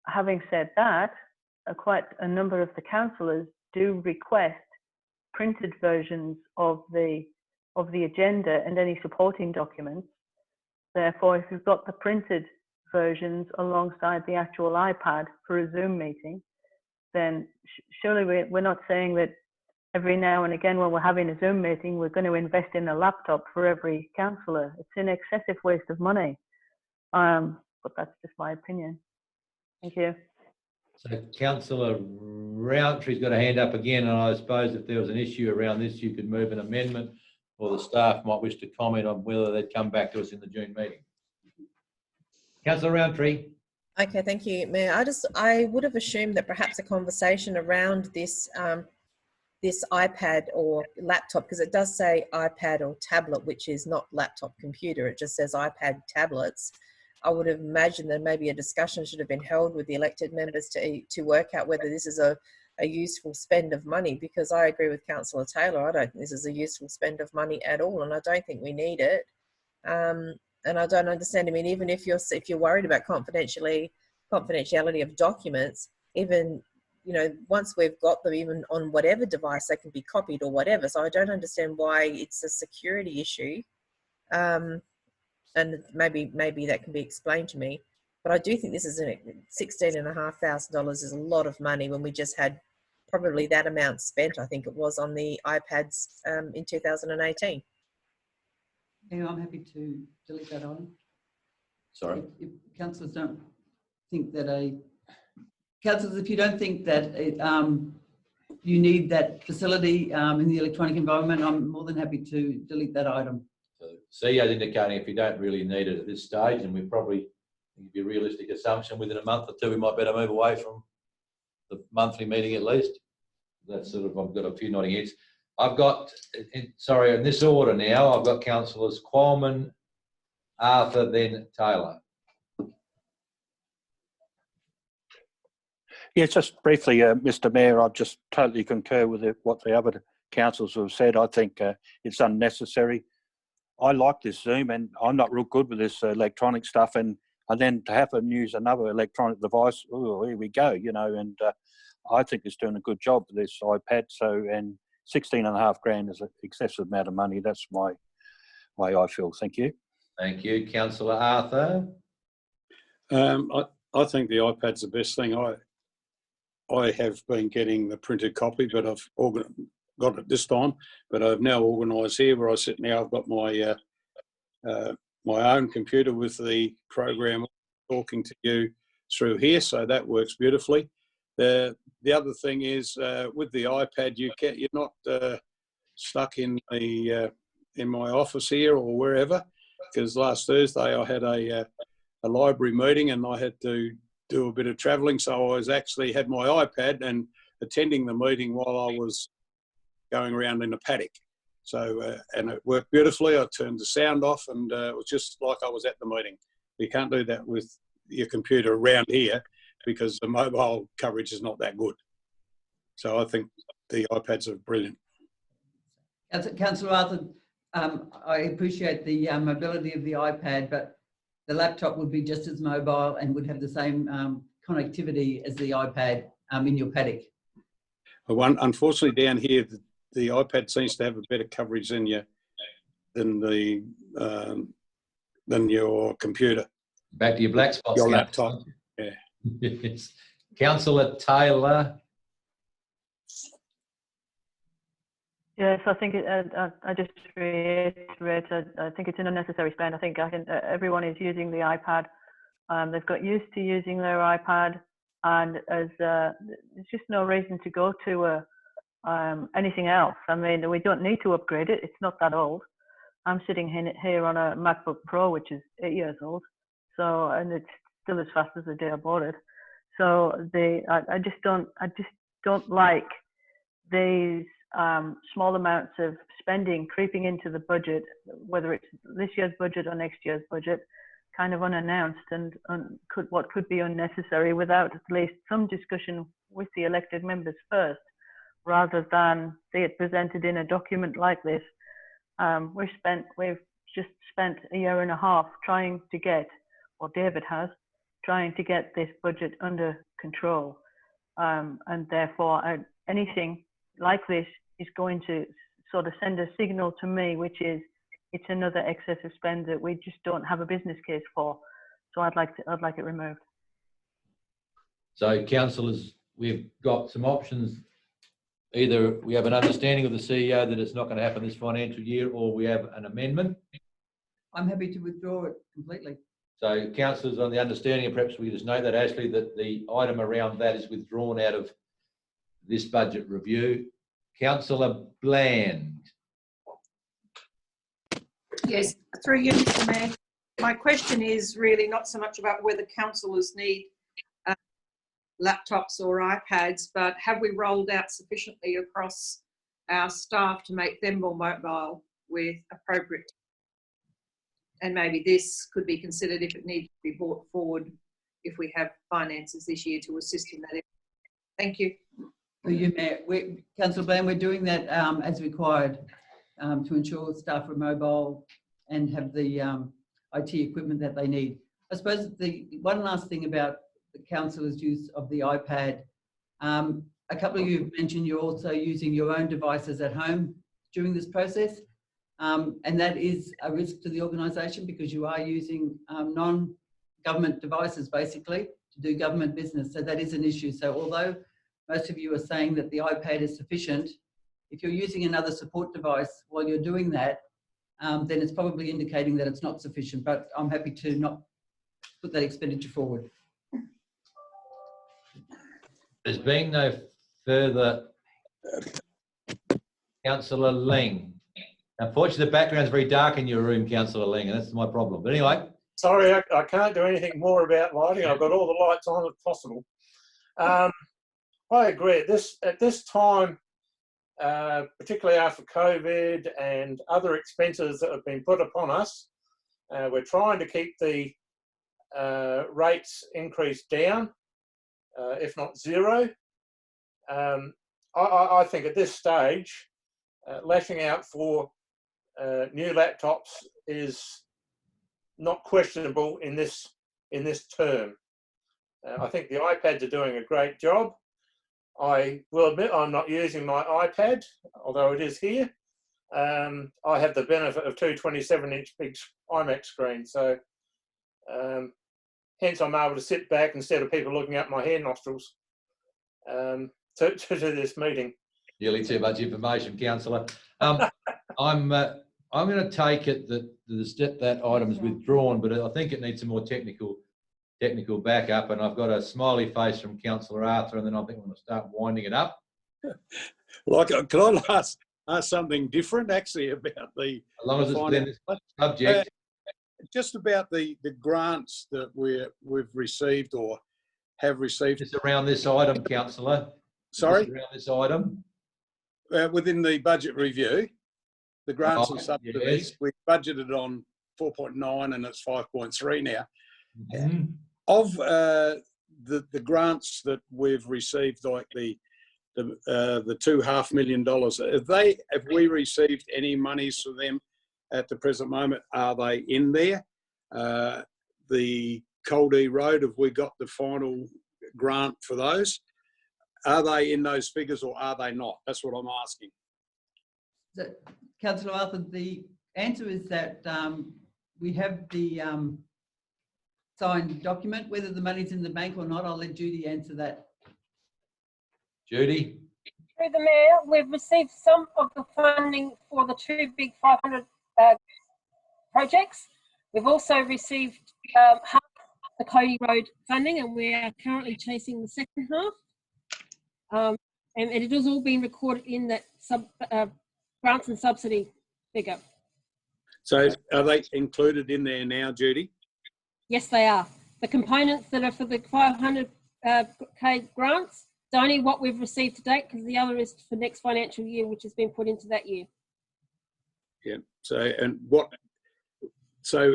having said that, quite a number of the councillors do request printed versions of the agenda and any supporting documents. Therefore, if you've got the printed versions alongside the actual iPad for a Zoom meeting, then surely we're not saying that every now and again when we're having a Zoom meeting, we're going to invest in a laptop for every councillor. It's an excessive waste of money. But that's just my opinion. Thank you. So Councillor Roundtree's got a hand up again, and I suppose if there was an issue around this, you could move an amendment, or the staff might wish to comment on whether they'd come back to us in the June meeting. Councillor Roundtree. Okay, thank you, Mayor. I would have assumed that perhaps a conversation around this this iPad or laptop, because it does say iPad or tablet, which is not laptop computer, it just says iPad tablets. I would have imagined that maybe a discussion should have been held with the elected members to work out whether this is a useful spend of money, because I agree with Councillor Taylor. I don't think this is a useful spend of money at all, and I don't think we need it. And I don't understand. I mean, even if you're worried about confidentiality of documents, even, you know, once we've got them, even on whatever device, they can be copied or whatever. So I don't understand why it's a security issue. And maybe that can be explained to me. But I do think this is $16,500 is a lot of money when we just had probably that amount spent, I think it was, on the iPads in 2018. Yeah, I'm happy to delete that item. Sorry. If councillors don't think that councillors, if you don't think that you need that facility in the electronic environment, I'm more than happy to delete that item. So CEO's indicating if you don't really need it at this stage, and we probably, it'd be a realistic assumption, within a month or two, we might better move away from the monthly meeting at least. That's sort of, I've got a few nodding heads. I've got, sorry, in this order now, I've got Councillors Qualman, Arthur, then Taylor. Yeah, just briefly, Mr. Mayor, I just totally concur with what the other councillors have said. I think it's unnecessary. I like this Zoom, and I'm not real good with this electronic stuff, and then to have to use another electronic device, oh, here we go, you know, and I think it's doing a good job with this iPad. So, and $16,500 is an excessive amount of money. That's my way I feel. Thank you. Thank you. Councillor Arthur. I think the iPad's the best thing. I have been getting the printed copy, but I've got it this time. But I've now organised here where I sit now. I've got my my own computer with the program talking to you through here, so that works beautifully. The other thing is with the iPad, you're not stuck in my office here or wherever, because last Thursday I had a library meeting and I had to do a bit of travelling, so I was actually had my iPad and attending the meeting while I was going around in the paddock. So and it worked beautifully. I turned the sound off, and it was just like I was at the meeting. You can't do that with your computer around here because the mobile coverage is not that good. So I think the iPads are brilliant. Councillor Arthur, I appreciate the mobility of the iPad, but the laptop would be just as mobile and would have the same connectivity as the iPad in your paddock. Unfortunately, down here, the iPad seems to have a better coverage than your computer. Back to your black spots. Your laptop. Yeah. Yes. Councillor Taylor. Yes, I think I just reiterate. I think it's an unnecessary spend. I think everyone is using the iPad. They've got used to using their iPad, and there's just no reason to go to anything else. I mean, we don't need to upgrade it. It's not that old. I'm sitting here on a MacBook Pro, which is 8 years old. So, and it's still as fast as the day I bought it. So I just don't like these small amounts of spending creeping into the budget, whether it's this year's budget or next year's budget, kind of unannounced and what could be unnecessary without at least some discussion with the elected members first, rather than see it presented in a document like this. We've just spent a year and a half trying to get, or David has, trying to get this budget under control. And therefore, anything like this is going to sort of send a signal to me, which is it's another excessive spend that we just don't have a business case for. So I'd like it removed. So councillors, we've got some options either we have an understanding of the CEO that it's not going to happen this financial year, or we have an amendment. I'm happy to withdraw it completely. So councillors, on the understanding, and perhaps we just note that, Ashley, that the item around that is withdrawn out of this budget review. Councillor Bland. Yes, through you, Mr. Mayor. My question is really not so much about whether councillors need laptops or iPads, but have we rolled out sufficiently across our staff to make them more mobile with appropriate? And maybe this could be considered if it needs to be brought forward if we have finances this year to assist in that area. Thank you. Through you, Mayor. Councillor Bland, we're doing that as required to ensure staff are mobile and have the IT equipment that they need. I suppose the one last thing about the councillors' use of the iPad, a couple of you have mentioned you're also using your own devices at home during this process, and that is a risk to the organisation because you are using non-government devices basically to do government business, so that is an issue. So although most of you are saying that the iPad is sufficient, if you're using another support device while you're doing that, then it's probably indicating that it's not sufficient, but I'm happy to not put that expenditure forward. There's been no further. Councillor Ling. Unfortunately, the background's very dark in your room, Councillor Ling, and that's my problem. But anyway. Sorry, I can't do anything more about lighting. I've got all the lights on as possible. I agree. At this time, particularly after COVID and other expenses that have been put upon us, we're trying to keep the rates increase down, if not zero. I think at this stage, lashing out for new laptops is not questionable in this term. I think the iPads are doing a great job. I will admit I'm not using my iPad, although it is here. I have the benefit of two 27-inch big IMAX screens, so hence I'm able to sit back instead of people looking up my hair nostrils to do this meeting. Nearly too much information, Councillor. I'm going to take it that that item is withdrawn, but I think it needs some more technical backup, and I've got a smiley face from Councillor Arthur, and then I think I'm going to start winding it up. Like, can I ask something different actually about the? As long as it's within this subject. Just about the grants that we've received or have received. Just around this item, Councillor. Sorry? Just around this item. Within the budget review, the grants and subsidies, yes. we budgeted on 4.9 and it's 5.3 now. Mm-hmm. Of the grants that we've received, like the $2.5 million, have we received any monies for them at the present moment? Are they in there? The Coldee Road, have we got the final grant for those? Are they in those figures or are they not? That's what I'm asking. So, Councillor Arthur, the answer is that we have the signed document. Whether the money's in the bank or not, I'll let Judy answer that. Judy? Through the Mayor, we've received some of the funding for the two big 500 projects. We've also received half the Cody Road funding, and we are currently chasing the second half. And it has all been recorded in that grants and subsidy figure. So are they included in there now, Judy? Yes, they are. The components that are for the 500K grants, it's only what we've received to date, because the other is for next financial year, which has been put into that year. Yeah. So, and what? So,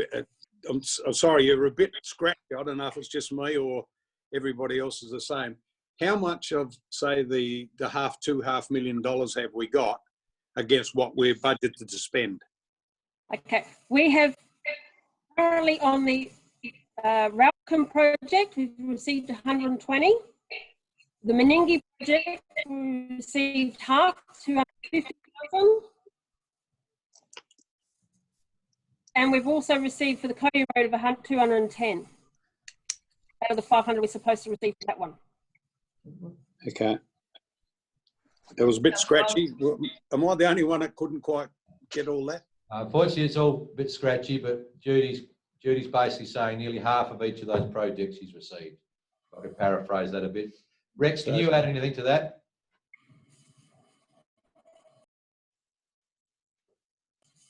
I'm sorry, you're a bit scratchy. I don't know if it's just me or everybody else is the same. How much of, say, the $2.5 million have we got against what we're budgeted to spend? Okay, we have currently on the Ralcom project, we've received 120. The Meningie project, we received half, 250,000. And we've also received for the Cody Road of 210 out of the 500 we're supposed to receive for that one. Okay. It was a bit scratchy. Am I the only one that couldn't quite get all that? Unfortunately, it's all a bit scratchy, but Judy's basically saying nearly half of each of those projects he's received. I could paraphrase that a bit. Rex, can you add anything to that?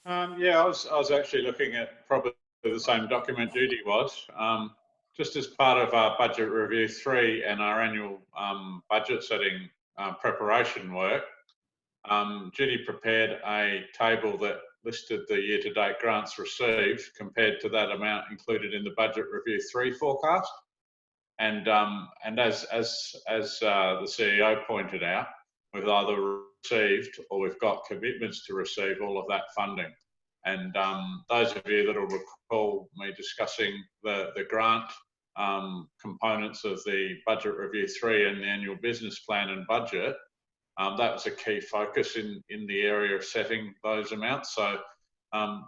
Yeah, I was actually looking at probably the same document Judy was. Just as part of our budget review 3 and our annual budget setting preparation work, Judy prepared a table that listed the year-to-date grants received compared to that amount included in the budget review 3 forecast. And as the CEO pointed out, we've either received or we've got commitments to receive all of that funding. And those of you that will recall me discussing the grant components of the budget review 3 and the annual business plan and budget, that was a key focus in the area of setting those amounts. So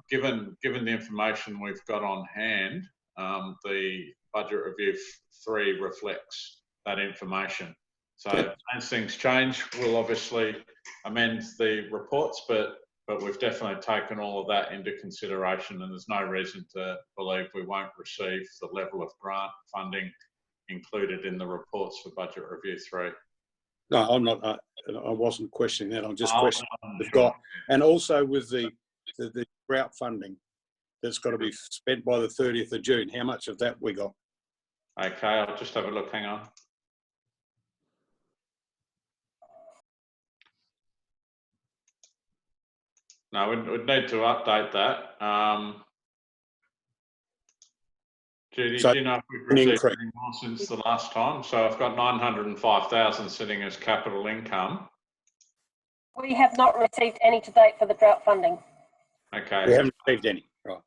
given the information we've got on hand, the budget review 3 reflects that information. So as things change, we'll obviously amend the reports, but we've definitely taken all of that into consideration, and there's no reason to believe we won't receive the level of grant funding included in the reports for budget review 3. No, I'm not. I wasn't questioning that. I'm just questioning what we've got, and also with the drought funding that's got to be spent by the 30th of June. How much of that we got? Okay, I'll just have a look. Hang on. No, we'd need to update that. Judy, So, do you know if we've received any more since the last time? So I've got 905,000 sitting as capital income. We have not received any to date for the drought funding. Okay. We haven't received any. Right.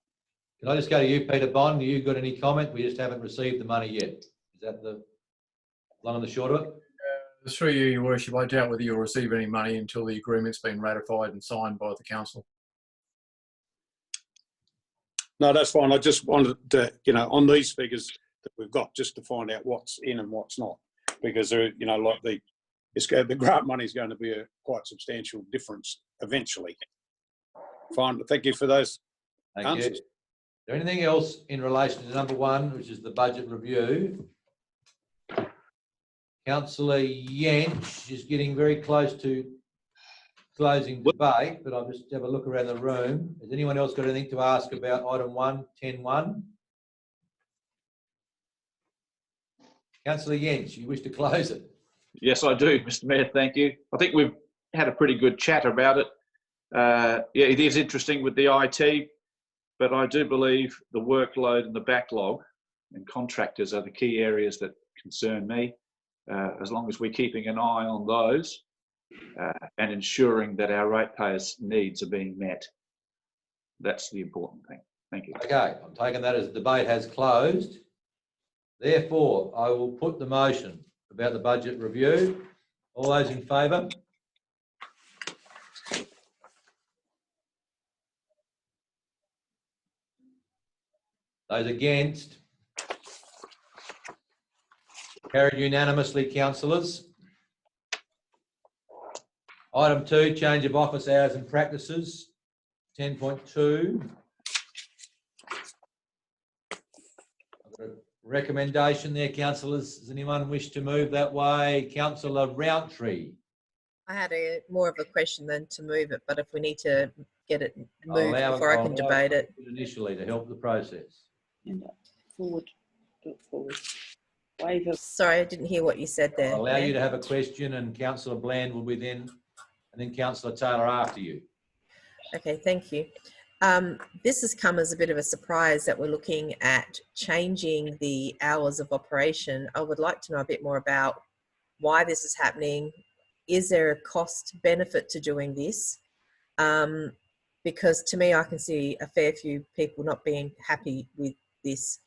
Can I just go to you, Peter Bond? You got any comment? We just haven't received the money yet. Is that the long and the short of it? Through you, Your Worship, I doubt whether you'll receive any money until the agreement's been ratified and signed by the council. No, that's fine. I just wanted to, on these figures that we've got, just to find out what's in and what's not, because like the grant money is going to be a quite substantial difference eventually. Fine. Thank you for those answers. Is there anything else in relation to number 1, which is the budget review? Councillor Yench is getting very close to closing debate, but I'll just have a look around the room. Has anyone else got anything to ask about item 1, 10.1? Councillor Yench, you wish to close it? Yes, I do, Mr. Mayor. Thank you. I think we've had a pretty good chat about it. Yeah, it is interesting with the IT, but I do believe the workload and the backlog and contractors are the key areas that concern me. As long as we're keeping an eye on those and ensuring that our ratepayers' needs are being met. That's the important thing. Thank you. Okay, I'm taking that as debate has closed. Therefore, I will put the motion about the budget review. All those in favour? Those against? Carried unanimously, councillors. Item 2, change of office hours and practices. 10.2. I've got a recommendation there, councillors. Does anyone wish to move that way? Councillor Rountree. I had more of a question than to move it, but if we need to get it moved before I can debate it. Initially to help the process. Forward. Do it forward. Sorry, I didn't hear what you said there. I'll allow you to have a question, and Councillor Bland will be then, and then Councillor Taylor after you. Okay, thank you. This has come as a bit of a surprise that we're looking at changing the hours of operation. I would like to know a bit more about why this is happening. Is there a cost benefit to doing this? Because to me, I can see a fair few people not being happy with this.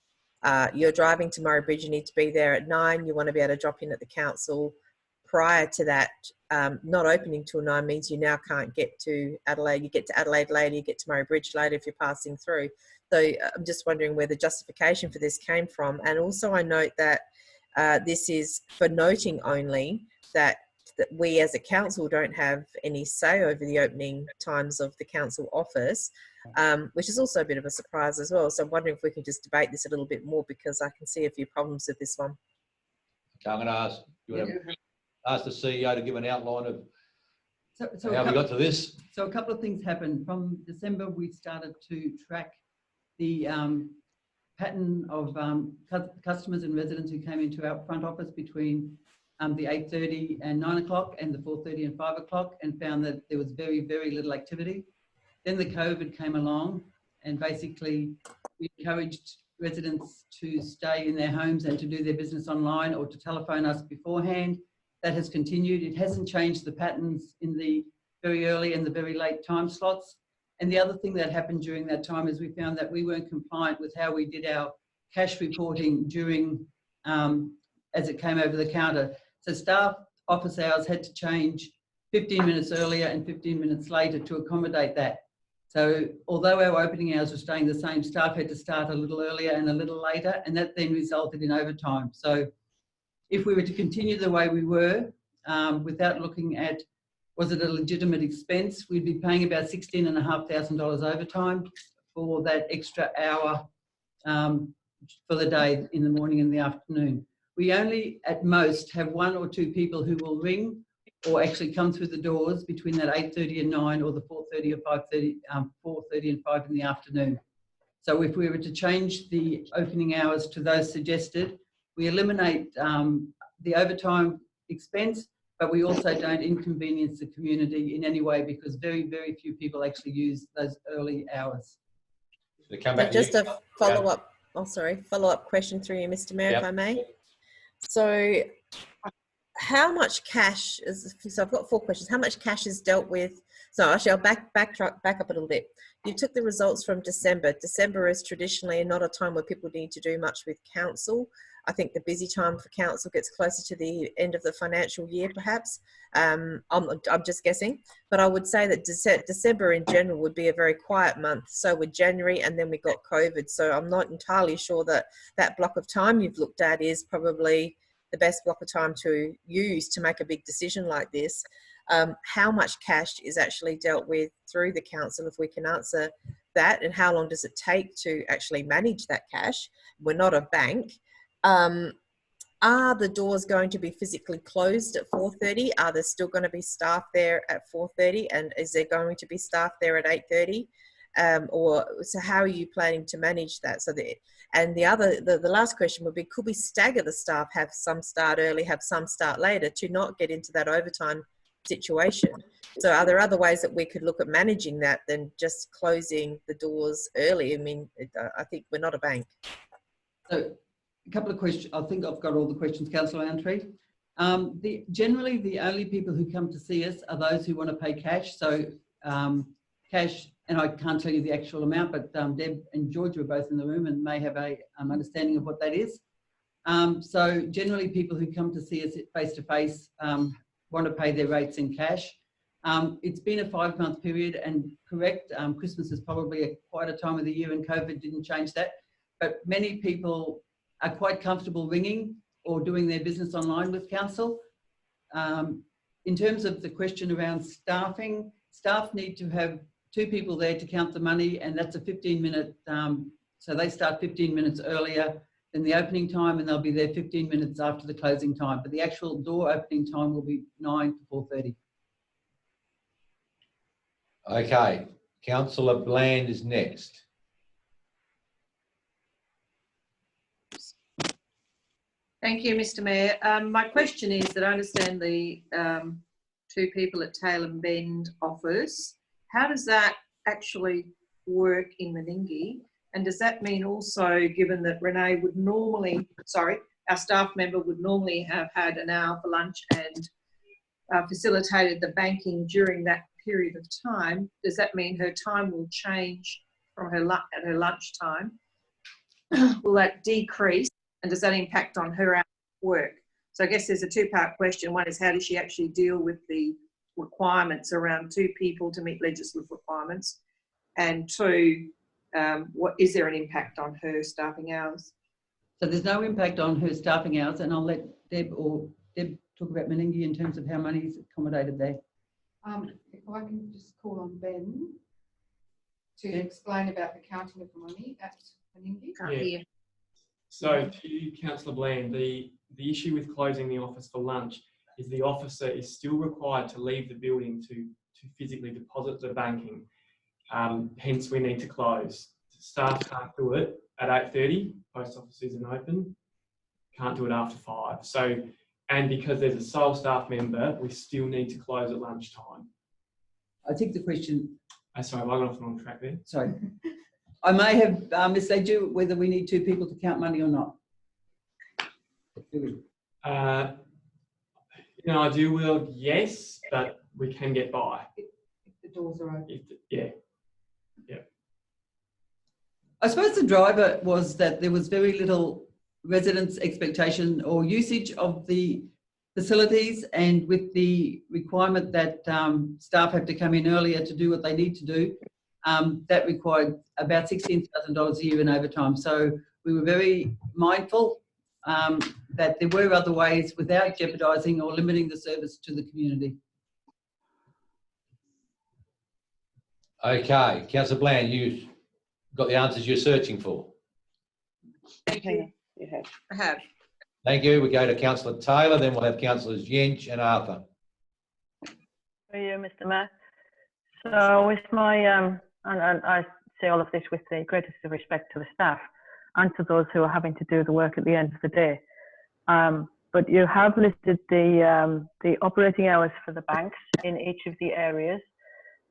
You're driving to Murray Bridge, you need to be there at 9, you want to be able to drop in at the council. Prior to that, not opening till 9 means you now can't get to Adelaide. You get to Adelaide later, you get to Murray Bridge later if you're passing through. So I'm just wondering where the justification for this came from. And also I note that this is for noting only, that that we as a council don't have any say over the opening times of the council office, which is also a bit of a surprise as well. So I'm wondering if we can just debate this a little bit more, because I can see a few problems with this one. Okay, I'm going to ask, ask the CEO to give an outline of So how we got to this. So a couple of things happened. From December, we started to track the pattern of customers and residents who came into our front office between the 8:30 and 9 o'clock and the 4:30 and 5 o'clock, and found that there was very, very little activity. Then the COVID came along, and basically we encouraged residents to stay in their homes and to do their business online or to telephone us beforehand. That has continued. It hasn't changed the patterns in the very early and the very late time slots. And the other thing that happened during that time is we found that we weren't compliant with how we did our cash reporting during, as it came over the counter. So staff office hours had to change 15 minutes earlier and 15 minutes later to accommodate that. So although our opening hours were staying the same, staff had to start a little earlier and a little later, and that then resulted in overtime. So if we were to continue the way we were, without looking at was it a legitimate expense, we'd be paying about $16,500 overtime for that extra hour for the day in the morning and the afternoon. We only at most have 1 or 2 people who will ring or actually come through the doors between that 8:30 and 9 or the 4:30 or 5:30, 4:30 and 5 in the afternoon. So if we were to change the opening hours to those suggested, we eliminate the overtime expense, but we also don't inconvenience the community in any way, because very, very few people actually use those early hours. So just a follow-up, follow-up question through you, Mr. Mayor, if I may. So how much cash is, so I've got 4 questions. How much cash is dealt with? So actually I'll back up a little bit. You took the results from December. December is traditionally not a time where people need to do much with council. I think the busy time for council gets closer to the end of the financial year, perhaps. I'm just guessing, but I would say that December in general would be a very quiet month. So would January, and then we got COVID. So I'm not entirely sure that that block of time you've looked at is probably the best block of time to use to make a big decision like this. How much cash is actually dealt with through the council, if we can answer that, and how long does it take to actually manage that cash? We're not a bank. Are the doors going to be physically closed at 4:30? Are there still going to be staff there at 4:30? And is there going to be staff there at 8:30? Or so how are you planning to manage that? So the last question would be, could we stagger the staff, have some start early, have some start later, to not get into that overtime situation? So are there other ways that we could look at managing that than just closing the doors early? I mean, I think we're not a bank. So a couple of questions. I think I've got all the questions, Councillor Roundtree. Generally, the only people who come to see us are those who want to pay cash. So cash, and I can't tell you the actual amount, but Deb and George are both in the room and may have a understanding of what that is. So generally, people who come to see us face to face want to pay their rates in cash. It's been a 5-month period, and correct, Christmas is probably quite a time of the year, and COVID didn't change that. But many people are quite comfortable ringing or doing their business online with council. In terms of the question around staffing, staff need to have 2 people there to count the money, and that's a 15-minute, so they start 15 minutes earlier than the opening time, and they'll be there 15 minutes after the closing time. But the actual door opening time will be 9 to 4:30. Okay, Councillor Bland is next. Thank you, Mr. Mayor. My question is that I understand the 2 people at Taylor Bend office. How does that actually work in Meningie? And does that mean also, given that Renee would normally, our staff member would normally have had an hour for lunch and facilitated the banking during that period of time, does that mean her time will change from at her lunch time? Will that decrease? And does that impact on her work? So I guess there's a 2-part question. One is, how does she actually deal with the requirements around 2 people to meet legislative requirements? And 2, is there an impact on her staffing hours? So there's no impact on her staffing hours, and I'll let Deb talk about Meningie in terms of how money is accommodated there. If I can just call on Ben to explain about the counting of the money at Meningie. Yeah. So to Councillor Bland, the issue with closing the office for lunch is the officer is still required to leave the building to physically deposit the banking. Hence, we need to close. Staff can't do it at 8:30. Post office isn't open. Can't do it after 5. So, and because there's a sole staff member, we still need to close at lunchtime. I think the question. Sorry, have I gone off the wrong track there? Sorry. I may have misled you whether we need 2 people to count money or not. In an ideal world, yes, but we can get by. If the doors are open. Yeah. I suppose the driver was that there was very little residents' expectation or usage of the facilities, and with the requirement that staff have to come in earlier to do what they need to do, that required about $16,000 a year in overtime. So we were very mindful that there were other ways without jeopardising or limiting the service to the community. Okay, Councillor Bland, you got the answers you're searching for. Thank you. You have. I have. Thank you. We go to Councillor Taylor, then we'll have Councillors Yench and Arthur. For you, Mr. Mayor. So with my, and I say all of this with the greatest of respect to the staff and to those who are having to do the work at the end of the day. But you have listed the operating hours for the banks in each of the areas.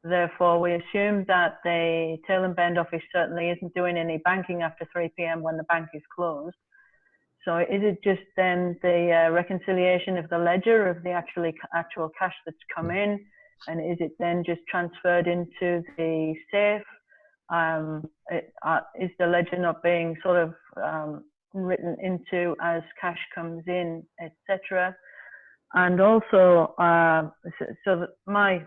Therefore, we assume that the Tail and Bend office certainly isn't doing any banking after 3 p.m. when the bank is closed. So is it just then the reconciliation of the ledger of the actual cash that's come in? And is it then just transferred into the safe? Is the ledger not being sort of written into as cash comes in, etc.? And also, so that my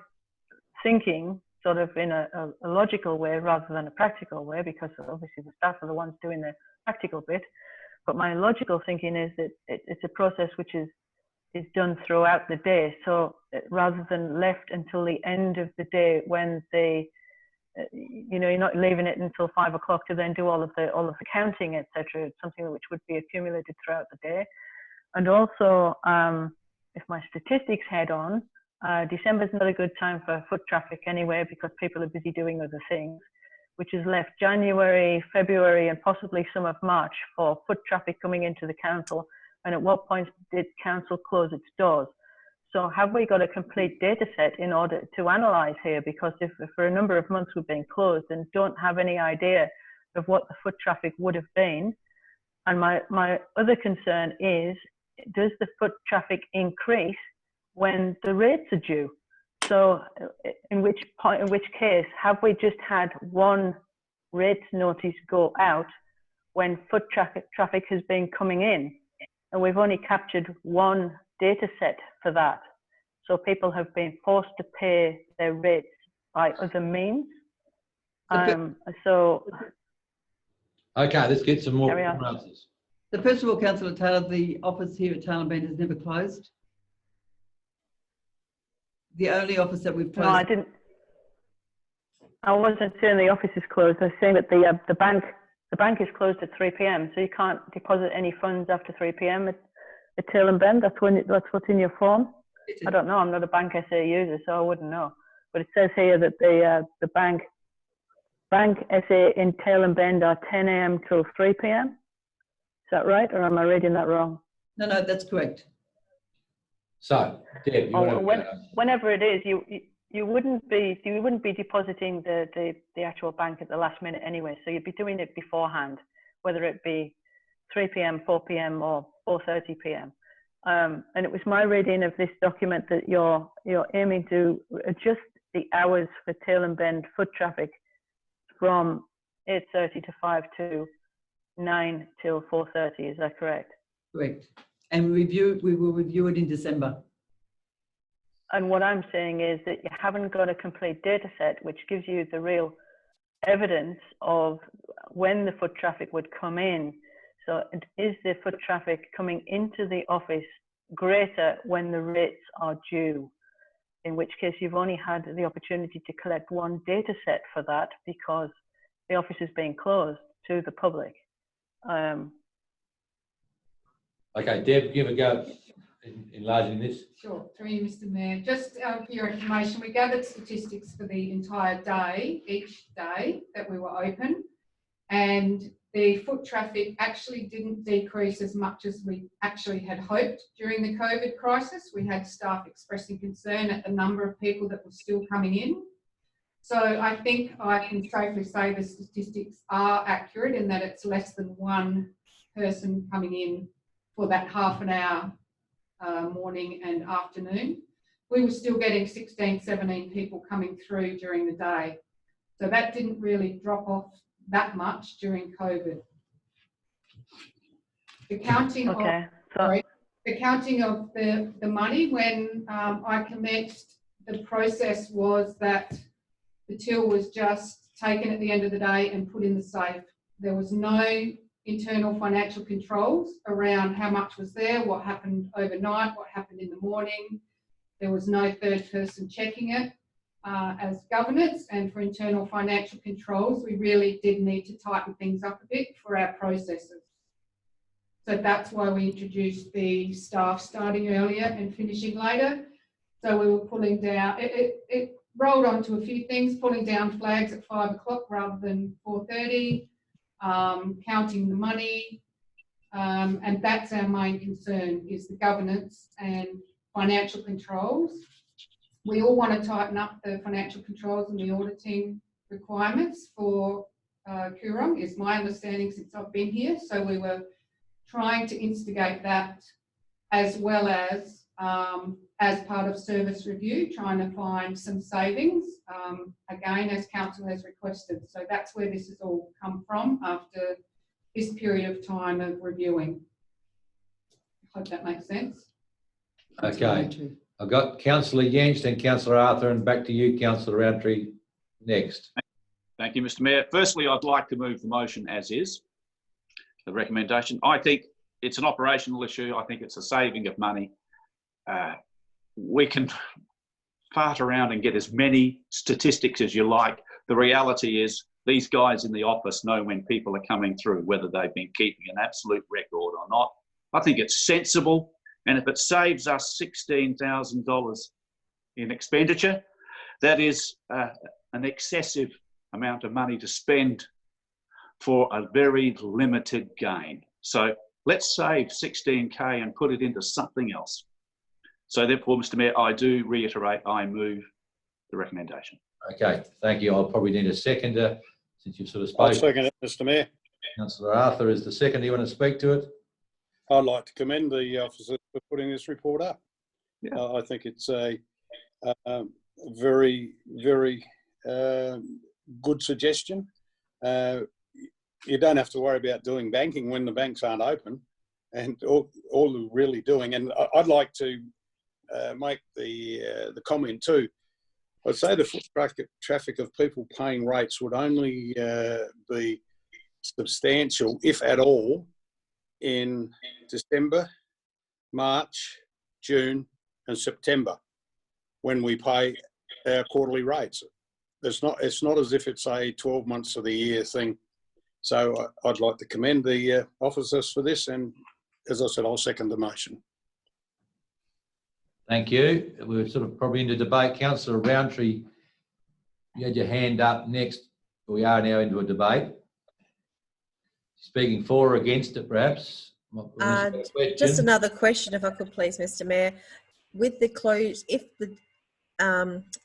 thinking sort of in a logical way rather than a practical way, because obviously the staff are the ones doing the practical bit, but my logical thinking is that it's a process which is done throughout the day. So rather than left until the end of the day when you're not leaving it until 5 o'clock to then do all of the counting, etc. It's something which would be accumulated throughout the day. And also, if my statistics head on, December's not a good time for foot traffic anyway, because people are busy doing other things, which has left January, February, and possibly some of March for foot traffic coming into the council. And at what point did council close its doors? So have we got a complete data set in order to analyse here? Because if for a number of months we've been closed and don't have any idea of what the foot traffic would have been. And my other concern is, does the foot traffic increase when the rates are due? So in which case, have we just had one rate notice go out when foot traffic has been coming in? And we've only captured one data set for that. So people have been forced to pay their rates by other means. Okay, let's get some more answers. So first of all, Councillor Taylor, the office here at Tail and Bend has never closed. The only office that we've closed. No, I didn't. I wasn't saying the office is closed. I was saying that the bank is closed at 3 p.m. So you can't deposit any funds after 3 p.m. at Tail and Bend. That's what's in your form. I don't know. I'm not a bank SA user, so I wouldn't know. But it says here that the bank SA in Tail and Bend are 10 a.m. till 3 p.m. Is that right, or am I reading that wrong? No, that's correct. So, Deb, whenever it is, you wouldn't be depositing the actual bank at the last minute anyway. So you'd be doing it beforehand, whether it be 3 p.m., 4 p.m., or 4:30 p.m. And it was my reading of this document that you're aiming to adjust the hours for Tail and Bend foot traffic from 8:30 to 5 to 9 till 4:30. Is that correct? Correct. And we will review it in December. And what I'm saying is that you haven't got a complete data set which gives you the real evidence of when the foot traffic would come in. So is the foot traffic coming into the office greater when the rates are due, in which case you've only had the opportunity to collect one data set for that because the office is being closed to the public. Okay, Deb, give a go enlarging this. Sure, through you, Mr. Mayor. Just for your information, we gathered statistics for the entire day, each day that we were open, and the foot traffic actually didn't decrease as much as we actually had hoped during the COVID crisis. We had staff expressing concern at the number of people that were still coming in. So I think I can safely say the statistics are accurate in that it's less than one person coming in for that half an hour morning and afternoon. We were still getting 16, 17 people coming through during the day. So that didn't really drop off that much during COVID. The counting okay, the counting of the money when I commenced, the process was that the till was just taken at the end of the day and put in the safe. There was no internal financial controls around how much was there, what happened overnight, what happened in the morning. There was no third person checking it. As governance and for internal financial controls, we really did need to tighten things up a bit for our processes. So that's why we introduced the staff starting earlier and finishing later. So we were pulling down, it rolled onto a few things, pulling down flags at 5 o'clock rather than 4:30, counting the money, and that's our main concern, is the governance and financial controls. We all want to tighten up the financial controls and the auditing requirements for Coorong, is my understanding since I've been here. So we were trying to instigate that, as well as part of service review, trying to find some savings, again, as council has requested. So that's where this has all come from after this period of time of reviewing. I hope that makes sense. Okay. I've got Councillor Yenst and Councillor Arthur, and back to you, Councillor Roundtree, next. Thank you, Mr. Mayor. Firstly, I'd like to move the motion as is, the recommendation. I think it's an operational issue. I think it's a saving of money. We can fart around and get as many statistics as you like. The reality is these guys in the office know when people are coming through, whether they've been keeping an absolute record or not. I think it's sensible. And if it saves us $16,000 in expenditure, that is an excessive amount of money to spend for a very limited gain. So let's save 16K and put it into something else. So therefore, Mr. Mayor, I do reiterate, I move the recommendation. Okay, thank you. I'll probably need a seconder since you've sort of spoken. I'll second it, Mr. Mayor. Councillor Arthur is the second. Do you want to speak to it? I'd like to commend the officers for putting this report up. Yeah. I think it's a very, very good suggestion. You don't have to worry about doing banking when the banks aren't open, and all they're really doing. And I'd like to make the comment too. I'd say the foot traffic of people paying rates would only be substantial, if at all, in December, March, June and September, when we pay our quarterly rates. It's not as if it's a 12 months of the year thing. So I'd like to commend the officers for this, and as I said, I'll second the motion. Thank you. We're sort of probably into debate. Councillor Roundtree, you had your hand up next. We are now into a debate. Speaking for or against it, perhaps? Just another question, if I could please, Mr. Mayor. With the close, if the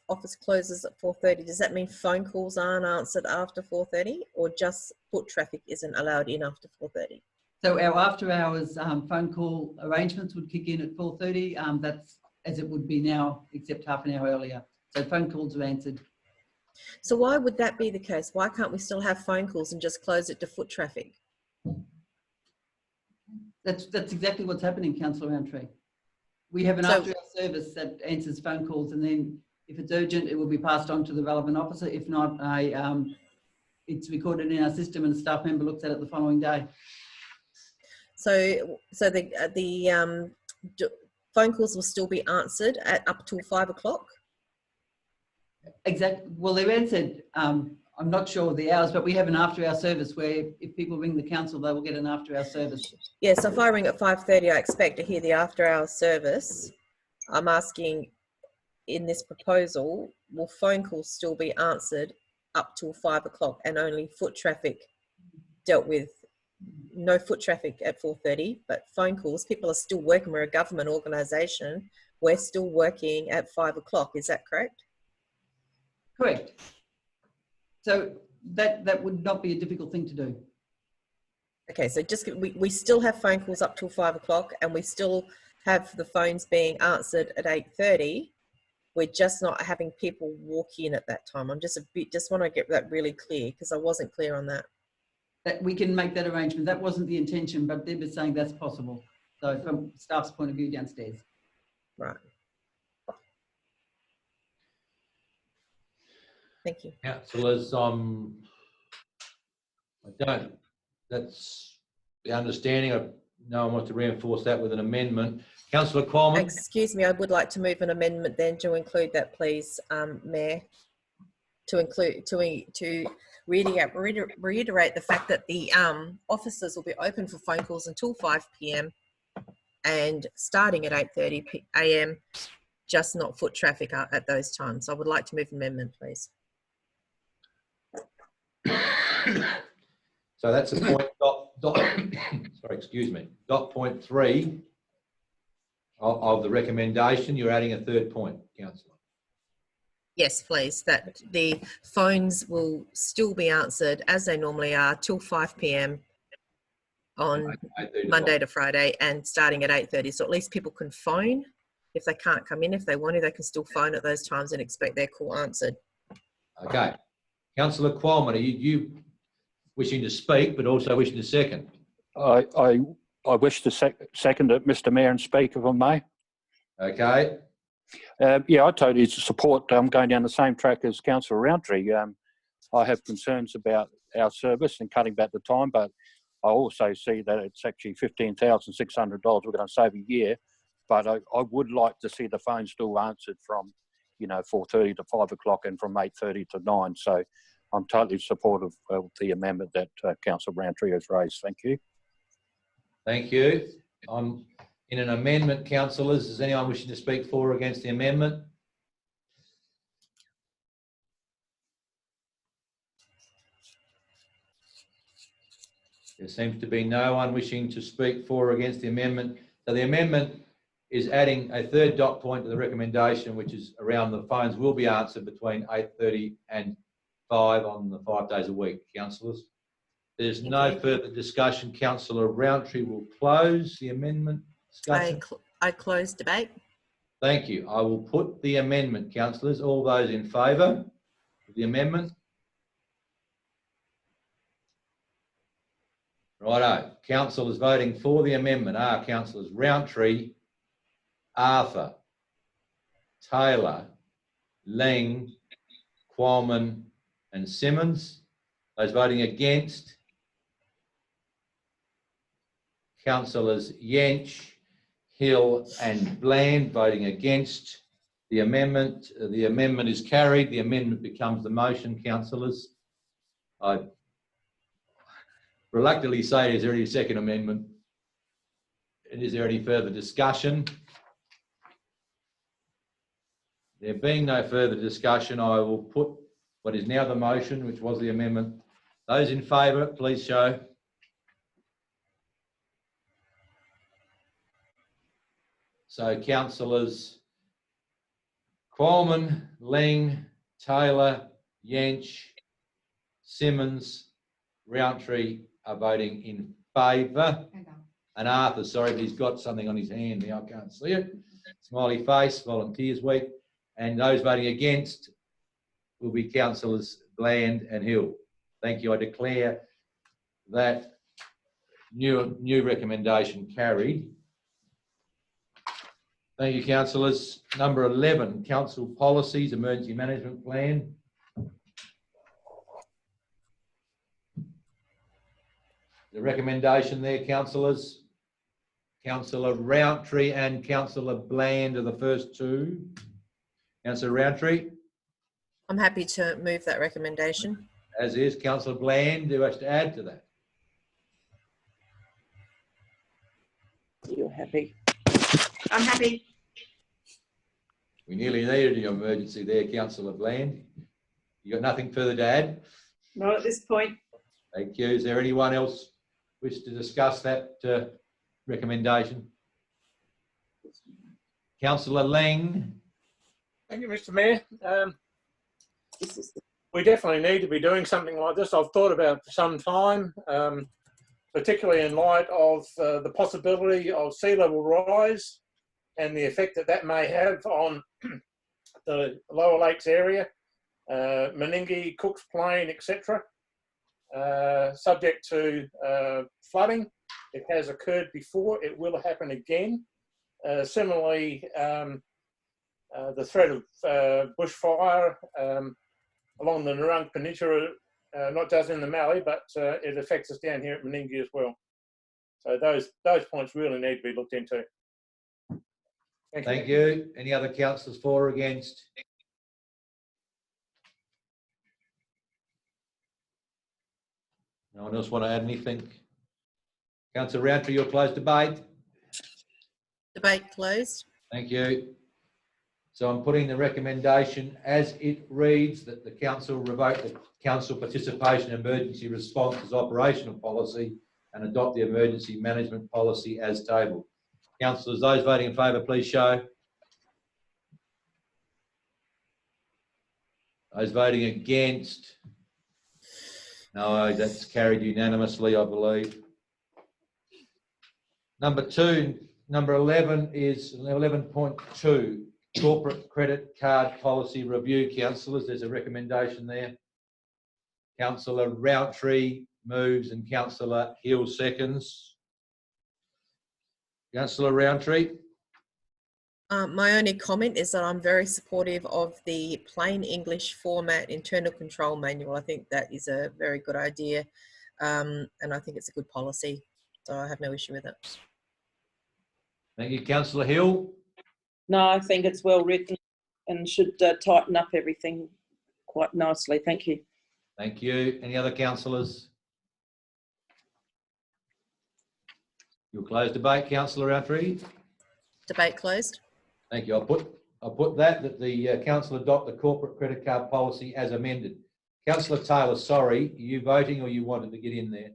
office closes at 4:30, does that mean phone calls aren't answered after 4:30, or just foot traffic isn't allowed in after 4:30? So our after hours phone call arrangements would kick in at 4:30. That's as it would be now, except half an hour earlier. So phone calls are answered. So why would that be the case? Why can't we still have phone calls and just close it to foot traffic? That's exactly what's happening, Councillor Roundtree. We have an after-hour service that answers phone calls, and then if it's urgent, it will be passed on to the relevant officer. If not, it's recorded in our system, and a staff member looks at it the following day. So phone calls will still be answered at up till 5 o'clock? Exactly. Well, they've answered, I'm not sure of the hours, but we have an after-hour service where if people ring the council, they will get an after-hour service. Yeah, so if I ring at 5:30, I expect to hear the after-hour service. I'm asking, in this proposal, will phone calls still be answered up till 5 o'clock and only foot traffic dealt with? No foot traffic at 4:30, but phone calls, people are still working. We're a government organisation. We're still working at 5 o'clock. Is that correct? Correct. So that would not be a difficult thing to do. Okay, so just we still have phone calls up till 5 o'clock, and we still have the phones being answered at 8:30. We're just not having people walk in at that time. I'm just want to get that really clear because I wasn't clear on that. That we can make that arrangement. That wasn't the intention, but Deb is saying that's possible. So from staff's point of view downstairs. Right. Thank you. Councillors, that's the understanding. No one wants to reinforce that with an amendment. Councillor Qualman. Excuse me, I would like to move an amendment then to include that, please, Mayor. To reiterate the fact that the offices will be open for phone calls until 5 p.m. and starting at 8:30 a.m. just not foot traffic at those times. I would like to move an amendment, please. So that's a point sorry, excuse me, dot point 3 of the recommendation. You're adding a third point, Councillor. Yes, please. That the phones will still be answered as they normally are till 5 p.m. on Monday to Friday and starting at 8:30. So at least people can phone. If they can't come in, if they want to, they can still phone at those times and expect their call answered. Okay. Councillor Qualman, are you wishing to speak, but also wishing to second? I wish to second it, Mr. Mayor, and speak, if I may. Okay. Yeah, I totally support going down the same track as Councillor Roundtree. I have concerns about our service and cutting back the time, but I also see that it's actually $15,600 we're going to save a year. But I would like to see the phone still answered from, 4:30 to 5 o'clock and from 8:30 to 9. So I'm totally supportive of the amendment that Councillor Roundtree has raised. Thank you. Thank you. I'm in an amendment, councillors. Is anyone wishing to speak for or against the amendment? There seems to be no one wishing to speak for or against the amendment. So the amendment is adding a third dot point to the recommendation, which is around the phones will be answered between 8:30 and 5 on the 5 days a week, councillors. There's no further discussion. Councillor Roundtree will close the amendment discussion. I close debate. Thank you. I will put the amendment, councillors. All those in favour of the amendment? Righto. Councillors voting for the amendment are councillors Roundtree, Arthur, Taylor, Ling, Qualman and Simmons. Those voting against, councillors Yench, Hill and Bland. Voting against the amendment. The amendment is carried. The amendment becomes the motion, councillors. I reluctantly say, is there any second amendment? And is there any further discussion? There being no further discussion, I will put what is now the motion, which was the amendment. Those in favour, please show. So councillors Qualman, Ling, Taylor, Yench, Simmons, Roundtree are voting in favour. And Arthur, sorry, but he's got something on his hand now, I can't see it. Smiley face, Volunteers Week. And those voting against will be councillors Bland and Hill. Thank you. I declare that new recommendation carried. Thank you, councillors. Number 11, council policies, emergency management plan. The recommendation there, councillors. Councillor Roundtree and Councillor Bland are the first two. Councillor Roundtree? I'm happy to move that recommendation. As is. Councillor Bland, do you wish to add to that? You're happy. I'm happy. We nearly needed your emergency there, Councillor Bland. You got nothing further to add? Not at this point. Thank you. Is there anyone else wish to discuss that recommendation? Councillor Lang. Thank you, Mr. Mayor. We definitely need to be doing something like this. I've thought about it for some time, particularly in light of the possibility of sea level rise and the effect that that may have on the Lower Lakes area, Meningie, Cook's Plain, etc. Subject to flooding. It has occurred before. It will happen again. Similarly, the threat of bushfire along the Narung Peninsula, not just in the Mallee, but it affects us down here at Meningie as well. So those points really need to be looked into. Thank you. Any other councillors for or against? No one else want to add anything? Councillor Roundtree, you'll close debate. Debate closed. Thank you. So I'm putting the recommendation as it reads that the council revoke the council participation emergency response as operational policy and adopt the emergency management policy as tabled. Councillors, those voting in favour, please show. Those voting against? No, that's carried unanimously, I believe. Number 11 is 11.2, corporate credit card policy review. Councillors, there's a recommendation there. Councillor Roundtree moves and Councillor Hill seconds. Councillor Roundtree. My only comment is that I'm very supportive of the plain English format internal control manual. I think that is a very good idea, and I think it's a good policy. So I have no issue with it. Thank you. Councillor Hill. No, I think it's well written and should tighten up everything quite nicely. Thank you. Thank you. Any other councillors? You'll close debate, Councillor Roundtree. Debate closed. Thank you. I'll put that the council adopt the corporate credit card policy as amended. Councillor Taylor, sorry, are you voting or you wanted to get in there?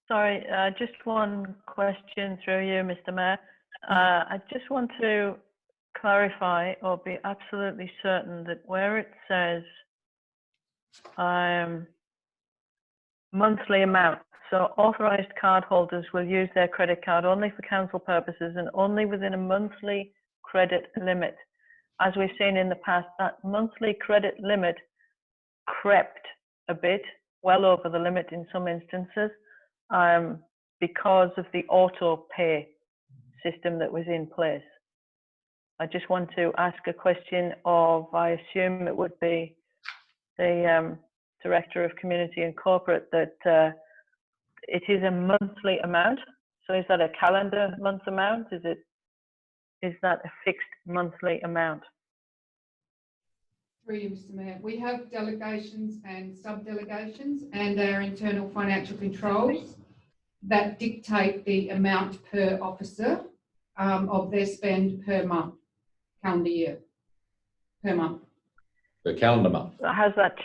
Sorry, just one question through you, Mr. Mayor. I just want to clarify or be absolutely certain that where it says monthly amount, so authorised card holders will use their credit card only for council purposes and only within a monthly credit limit. As we've seen in the past, that monthly credit limit crept a bit, well over the limit in some instances, because of the auto pay system that was in place. I just want to ask a question of, I assume it would be the Director of Community and Corporate, that it is a monthly amount. So is that a calendar month amount? Is that a fixed monthly amount? Through you, Mr. Mayor. We have delegations and sub-delegations and our internal financial controls that dictate the amount per officer of their spend per month, calendar year, per month. Per calendar month. Has that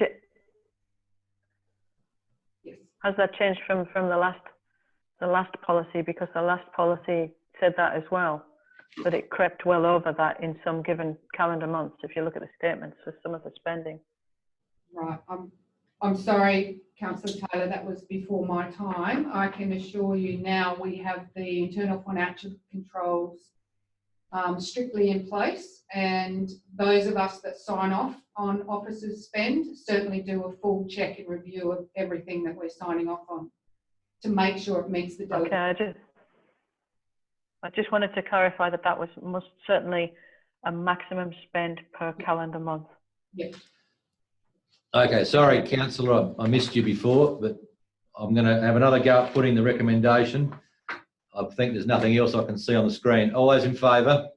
Yes. Has that changed from the last policy? Because the last policy said that as well, but it crept well over that in some given calendar months. If you look at the statements for some of the spending. Right. I'm sorry, Councillor Taylor, that was before my time. I can assure you now we have the internal financial controls strictly in place, and those of us that sign off on officers' spend certainly do a full check and review of everything that we're signing off on to make sure it meets the delegate. Okay, I just wanted to clarify that was most certainly a maximum spend per calendar month. Yes. Okay, sorry, Councillor, I missed you before, but I'm going to have another go at putting the recommendation. I think there's nothing else I can see on the screen. All those in favour?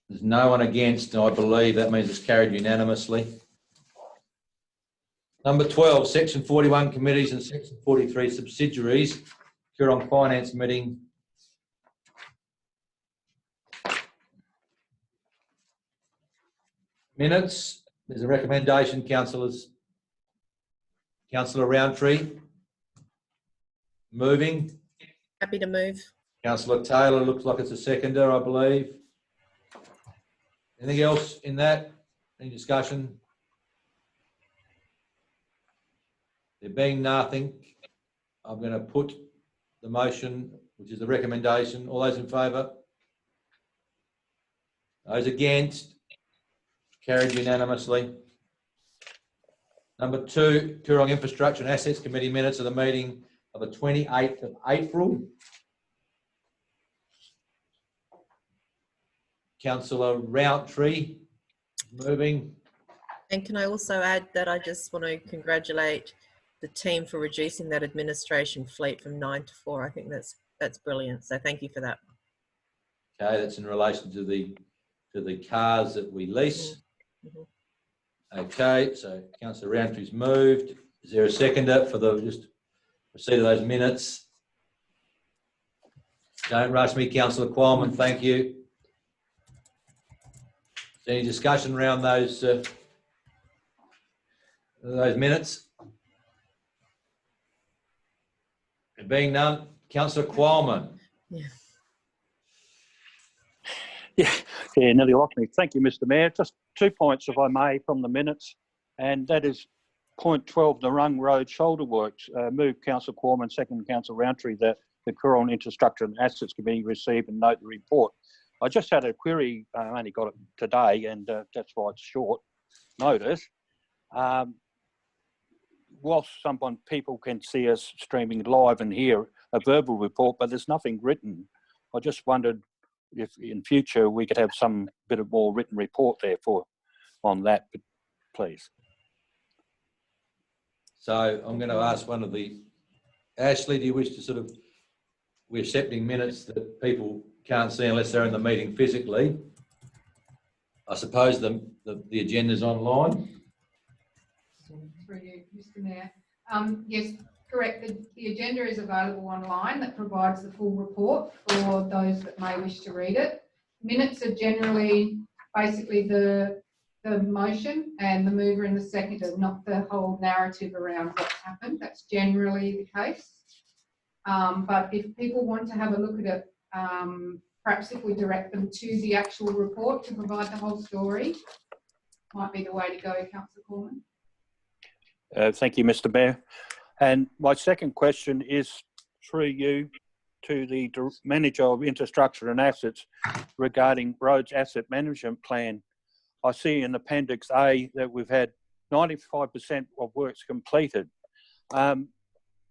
There's no one against, I believe. That means it's carried unanimously. Number 12, Section 41 committees and Section 43 subsidiaries. Coorong Finance meeting. Minutes. There's a recommendation, councillors. Councillor Roundtree. Moving. Happy to move. Councillor Taylor, looks like it's a seconder, I believe. Anything else in that? Any discussion? There being nothing, I'm going to put the motion, which is the recommendation. All those in favour? Those against? Carried unanimously. Number 2, Coorong Infrastructure and Assets Committee minutes of the meeting of the 28th of April. Councillor Roundtree, moving. And can I also add that I just want to congratulate the team for reducing that administration fleet from 9 to 4. I think that's brilliant. So thank you for that. Okay, that's in relation to the cars that we lease. Mm-hmm. Okay, so Councillor Roundtree's moved. Is there a seconder for the just receipt of those minutes? Don't rush me, Councillor Qualman. Thank you. Any discussion around those minutes? There being none, Councillor Qualman. Yeah, nearly lost me. Thank you, Mr. Mayor. Just 2 points, if I may, from the minutes, and that is point 12, Narung Road shoulder works. Move Councillor Qualman, second Councillor Roundtree, that the Coorong Infrastructure and Assets Committee receive and note the report. I just had a query, I only got it today, and that's why it's short notice. Whilst people can see us streaming live and hear a verbal report, but there's nothing written, I just wondered if in future we could have some bit of more written report there on that, please. So I'm going to ask one of the... Ashley, do you wish to we're accepting minutes that people can't see unless they're in the meeting physically. I suppose the agenda's online. Through you, Mr. Mayor. Yes, correct. The agenda is available online that provides the full report for those that may wish to read it. Minutes are generally basically the motion and the mover and the seconder, not the whole narrative around what's happened. That's generally the case. But if people want to have a look at it, perhaps if we direct them to the actual report to provide the whole story, might be the way to go, Councillor Cormann. Thank you, Mr. Mayor. And my second question is through you to the Manager of Infrastructure and Assets regarding Roads Asset Management Plan. I see in Appendix A that we've had 95% of works completed.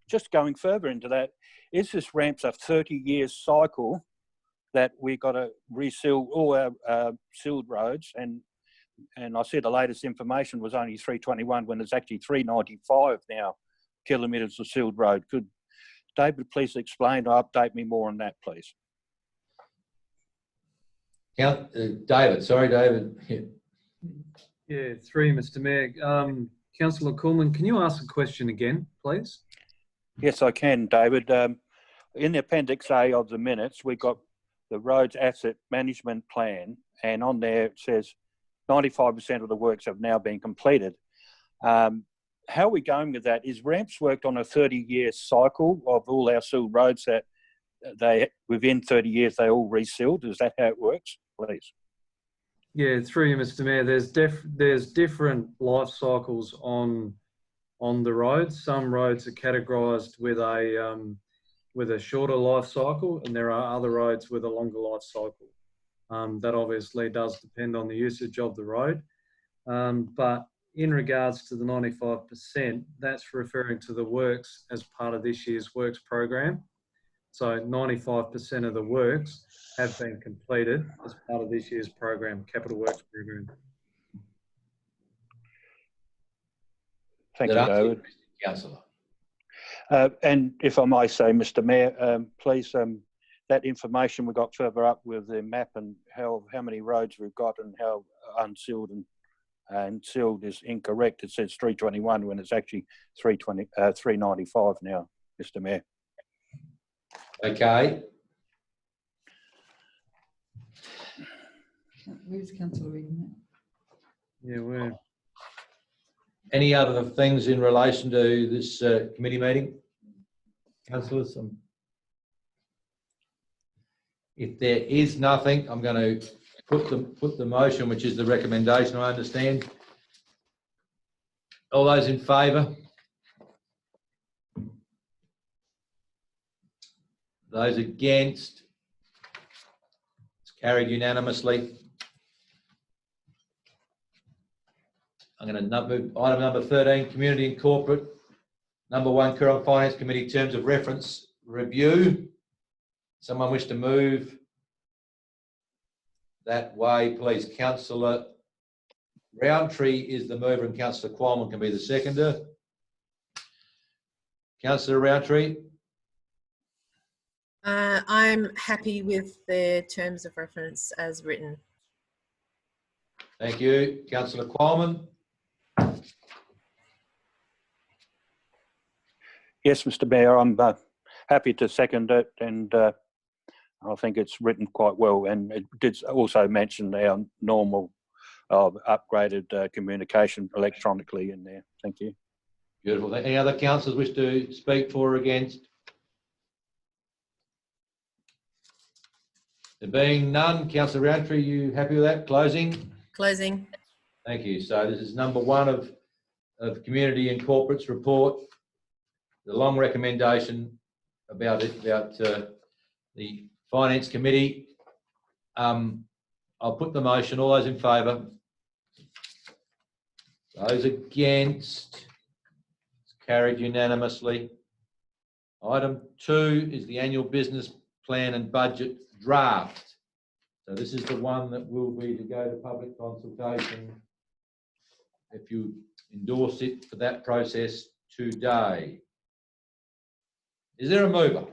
Just going further into that, is this ramps a 30-year cycle that we've got to reseal all our sealed roads? And I see the latest information was only 321 when it's actually 395 now kilometres of sealed road. Could David please explain or update me more on that, please? David, sorry, David. Yeah, through Mr. Mayor. Councillor Cormann, can you ask a question again, please? Yes, I can, David. In the Appendix A of the minutes, we've got the Roads Asset Management Plan, and on there it says 95% of the works have now been completed. How are we going with that? Is ramps worked on a 30-year cycle of all our sealed roads that within 30 years they all resealed? Is that how it works, please? Yeah, through you, Mr. Mayor. There's different life cycles on the roads. Some roads are categorised with a shorter life cycle, and there are other roads with a longer life cycle. That obviously does depend on the usage of the road. But in regards to the 95%, that's referring to the works as part of this year's works program. So 95% of the works have been completed as part of this year's program, capital works program. Thank you, David. Councillor. And if I may say, Mr. Mayor, please, that information we got further up with the map and how many roads we've got and how unsealed and sealed is incorrect. It says 321 when it's actually 395 now, Mr. Mayor. Okay. Where's Councillor reading that? Yeah, we're. Any other things in relation to this committee meeting? Councillors? If there is nothing, I'm going to put the motion, which is the recommendation, I understand. All those in favour? Those against? It's carried unanimously. I'm going to move item number 13, Community and Corporate. Number 1, Current Finance Committee Terms of Reference Review. Someone wish to move that way, please? Councillor Roundtree is the mover and Councillor Qualman can be the seconder. Councillor Roundtree? I'm happy with the terms of reference as written. Thank you. Councillor Qualman? Yes, Mr. Mayor, I'm happy to second it, and I think it's written quite well, and it did also mention our normal upgraded communication electronically in there. Thank you. Beautiful. Any other councillors wish to speak for or against? There being none, Councillor Roundtree, you happy with that? Closing? Closing. Thank you. So this is number 1 of Community and Corporates report. The long recommendation about the Finance Committee. I'll put the motion. All those in favour? Those against? It's carried unanimously. Item 2 is the annual business plan and budget draft. So this is the one that will be to go to public consultation if you endorse it for that process today. Is there a mover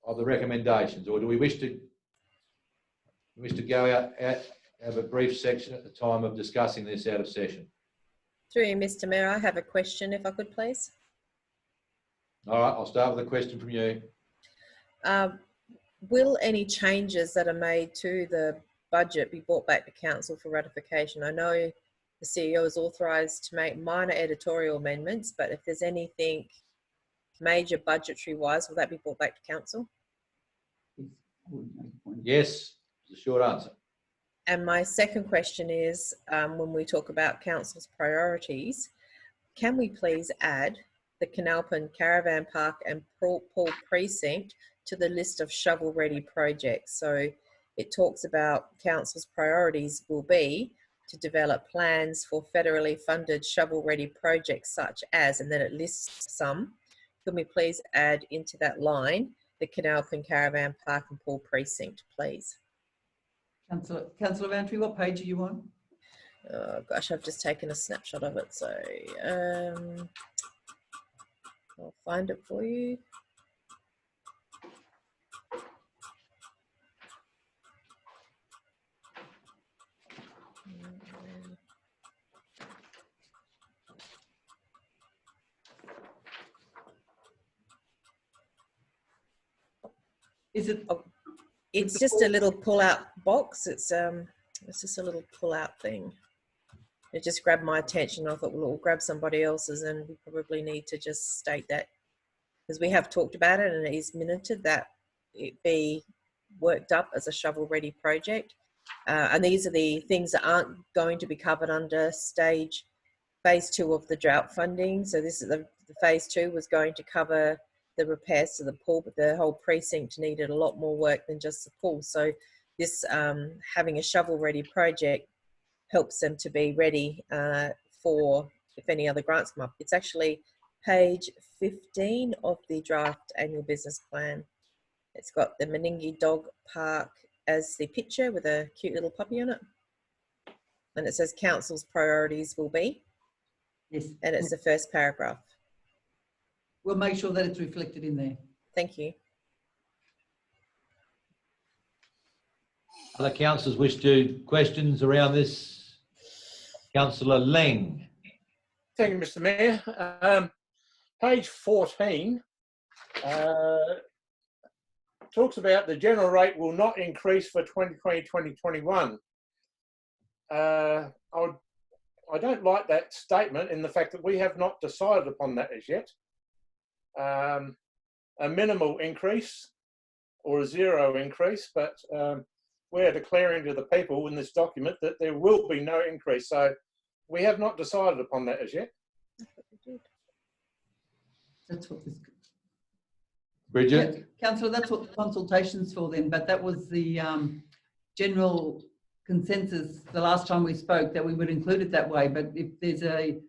of the recommendations, or do we wish to go out, have a brief section at the time of discussing this out of session? Through you, Mr. Mayor, I have a question, if I could, please. All right, I'll start with a question from you. Will any changes that are made to the budget be brought back to council for ratification? I know the CEO is authorised to make minor editorial amendments, but if there's anything major budgetary wise, will that be brought back to council? Yes, is the short answer. And my second question is, when we talk about council's priorities, can we please add the Canalpin Caravan Park and Paul Precinct to the list of shovel-ready projects? So it talks about council's priorities will be to develop plans for federally funded shovel-ready projects such as, and then it lists some. Can we please add into that line the Canalpin Caravan Park and Paul Precinct, please? Councillor Roundtree, what page are you on? Oh gosh, I've just taken a snapshot of it, so I'll find it for you. Is it? It's just a little pull-out box. It's just a little pull-out thing. It just grabbed my attention. I thought, well, we'll grab somebody else's, and we probably need to just state that, because we have talked about it and it is minuted that it be worked up as a shovel-ready project. And these are the things that aren't going to be covered under phase 2 of the drought funding. So this is the phase 2 was going to cover the repairs to the pool, but the whole precinct needed a lot more work than just the pool. So this having a shovel-ready project helps them to be ready for if any other grants come up. It's actually page 15 of the draft annual business plan. It's got the Meningie Dog Park as the picture with a cute little puppy on it. And it says council's priorities will be. Yes. And it's the first paragraph. We'll make sure that it's reflected in there. Thank you. Other councillors wish to questions around this? Councillor Leng. Thank you, Mr. Mayor. Page 14 talks about the general rate will not increase for 2020-2021. I don't like that statement in the fact that we have not decided upon that as yet. A minimal increase or a zero increase, but we're declaring to the people in this document that there will be no increase. So we have not decided upon that as yet. That's what this. Bridget? Yeah, Councillor, that's what the consultation's for then, but that was the general consensus the last time we spoke, that we would include it that way. But if there's a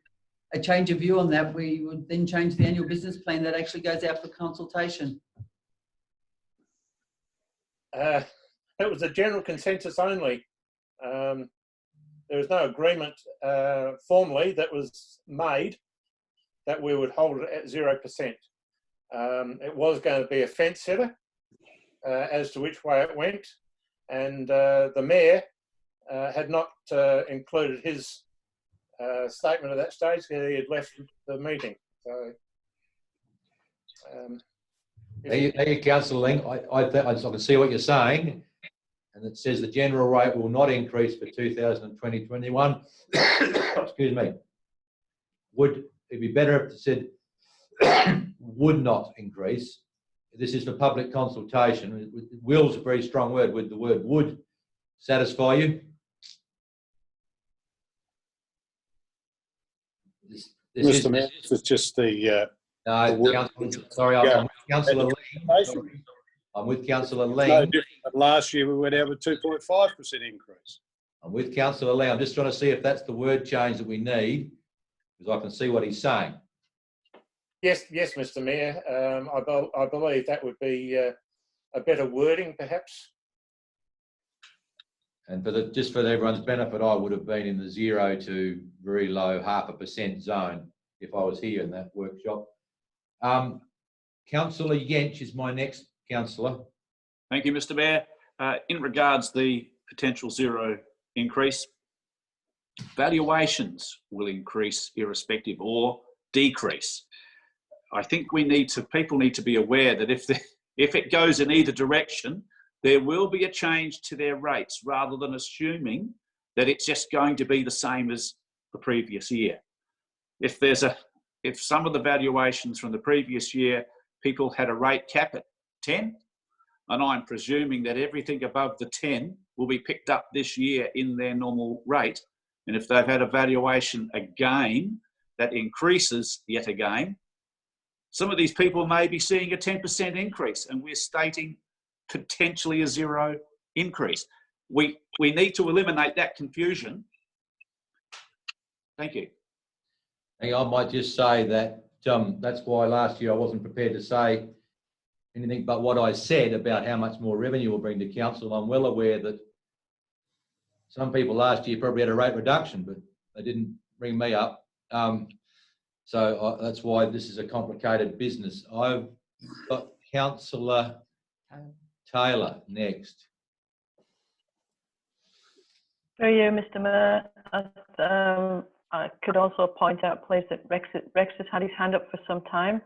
change of view on that, we would then change the annual business plan that actually goes out for consultation. It was a general consensus only. There was no agreement formally that was made that we would hold it at 0%. It was going to be a fence sitter as to which way it went, and the Mayor had not included his statement at that stage because he had left the meeting. So, There you Councillor Leng. I can see what you're saying, and it says the general rate will not increase for 2020-21. Excuse me. Would it be better if it said would not increase? This is for public consultation. Will's a very strong word. Would the word would satisfy you? Mr. Mayor, it's just the. No, sorry, I'm with Councillor Lee. I'm with Councillor Lee. No different than last year, we went out with 2.5% increase. I'm with Councillor Lee. I'm just trying to see if that's the word change that we need, because I can see what he's saying. Yes, Mr. Mayor. I believe that would be a better wording, perhaps. And just for everyone's benefit, I would have been in the 0 to very low 0.5% zone if I was here in that workshop. Councillor Yench is my next councillor. Thank you, Mr. Mayor. In regards to the potential zero increase, valuations will increase irrespective or decrease. I think people need to be aware that if it goes in either direction, there will be a change to their rates rather than assuming that it's just going to be the same as the previous year. If some of the valuations from the previous year, people had a rate cap at 10, and I'm presuming that everything above the 10 will be picked up this year in their normal rate. And if they've had a valuation again that increases yet again, some of these people may be seeing a 10% increase, and we're stating potentially a zero increase. We need to eliminate that confusion. Thank you. I might just say that that's why last year I wasn't prepared to say anything but what I said about how much more revenue will bring to council. I'm well aware that some people last year probably had a rate reduction, but they didn't bring me up. So that's why this is a complicated business. I've got Councillor Taylor next. Through you, Mr. Mayor. I could also point out, please, that Rex has had his hand up for some time.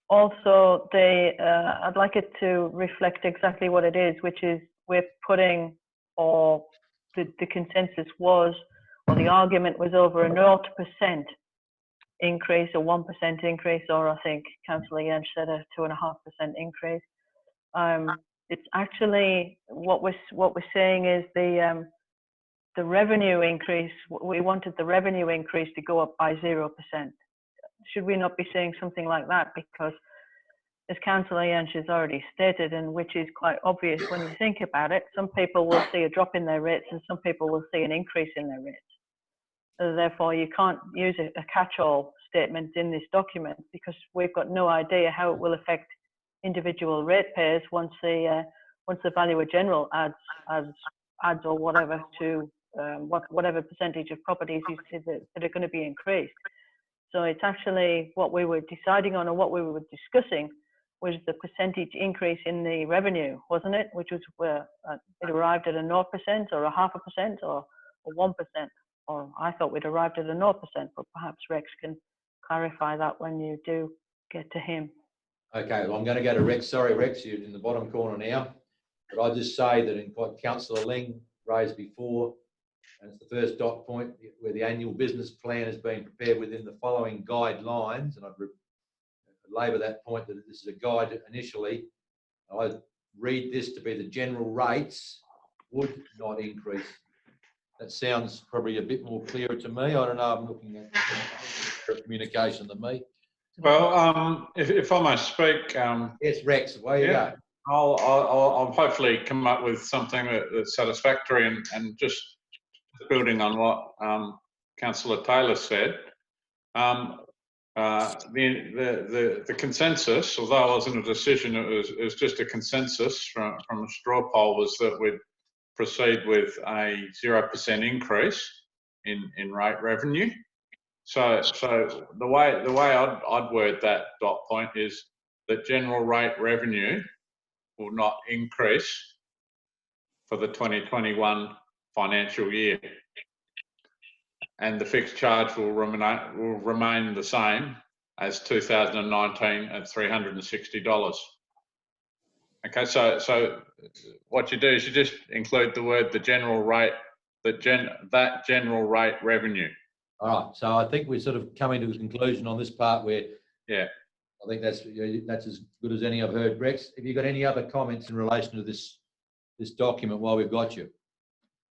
Also, I'd like it to reflect exactly what it is, which is we're putting, or the consensus was, or the argument was over a 0% increase, a 1% increase, or I think Councillor Yench said a 2.5% increase. It's actually what we're saying is the revenue increase. We wanted the revenue increase to go up by 0%. Should we not be saying something like that? Because as Councillor Yench has already stated, and which is quite obvious when you think about it, some people will see a drop in their rates and some people will see an increase in their rates. So therefore, you can't use a catch-all statement in this document because we've got no idea how it will affect individual ratepayers once the valuer general adds or whatever to whatever percentage of properties that are going to be increased. So it's actually what we were deciding on, or what we were discussing, was the percentage increase in the revenue, wasn't it? Which was where it arrived at a 0% or a 0.5% or 1%. Or I thought we'd arrived at a 0%, but perhaps Rex can clarify that when you do get to him. Okay, well, I'm going to go to Rex. Sorry, Rex, you're in the bottom corner now. But I just say that in what Councillor Ling raised before, and it's the first dot point, where the annual business plan has been prepared within the following guidelines, and I'd labour that point that this is a guide initially. I read this to be the general rates would not increase. That sounds probably a bit more clearer to me. I don't know, I'm looking at communication than me. Well, if I may speak. Yes, Rex, away you go. I'll hopefully come up with something that's satisfactory, and just building on what Councillor Taylor said. The consensus, although it wasn't a decision, it was just a consensus from a straw poll, was that we'd proceed with a 0% increase in rate revenue. So the way I'd word that dot point is that general rate revenue will not increase for the 2021 financial year, and the fixed charge will remain the same as 2019 at $360. Okay, so what you do is you just include the word the general rate, that general rate revenue. All right, so I think we're sort of coming to a conclusion on this part where, yeah, I think that's as good as any I've heard. Rex, have you got any other comments in relation to this document while we've got you?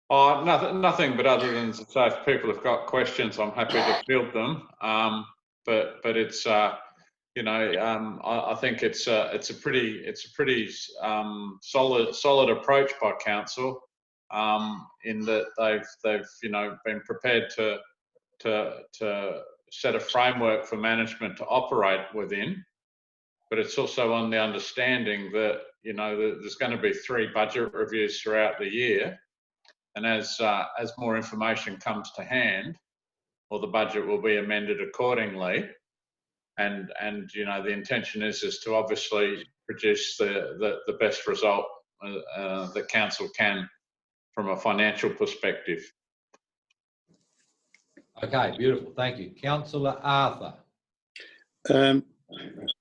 Oh, nothing but other than to say, if people have got questions, I'm happy to field them. But it's you know, I think it's a pretty solid approach by council, in that they've you know been prepared to set a framework for management to operate within, but it's also on the understanding that you know there's going to be 3 budget reviews throughout the year. And as more information comes to hand, or the budget will be amended accordingly, and you know the intention is to obviously produce the best result that council can from a financial perspective. Okay, beautiful, thank you. Councillor Arthur.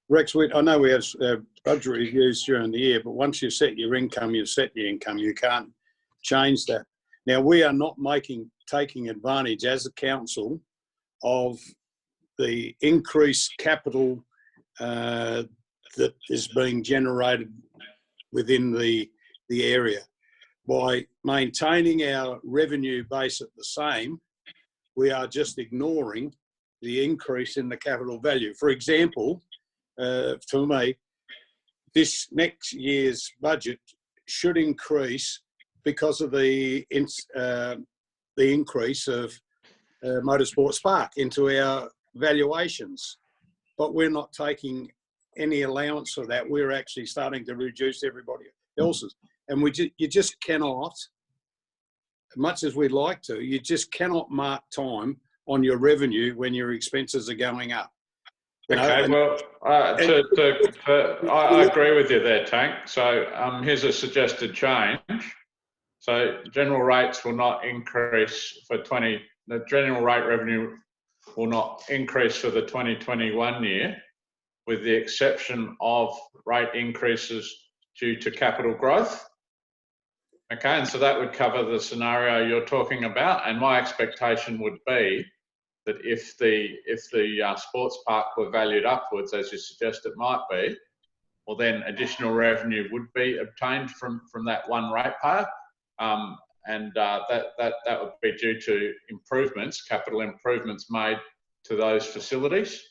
Rex, I know we have budget reviews during the year, but once you set your income, you set your income. You can't change that. Now, we are not taking advantage as a council of the increased capital that is being generated within the area. By maintaining our revenue base at the same, we are just ignoring the increase in the capital value. For example, for me, this next year's budget should increase because of the increase of Motorsports Park into our valuations. But we're not taking any allowance for that. We're actually starting to reduce everybody else's. And you just cannot, as much as we'd like to, you just cannot mark time on your revenue when your expenses are going up. Okay, well, I agree with you there, Tank. So here's a suggested change. So general rates will not increase for the general rate revenue will not increase for the 2021 year, with the exception of rate increases due to capital growth. Okay, and so that would cover the scenario you're talking about. And my expectation would be that if the sports park were valued upwards, as you suggest it might be, well then additional revenue would be obtained from that one ratepayer. And that would be due to capital improvements made to those facilities.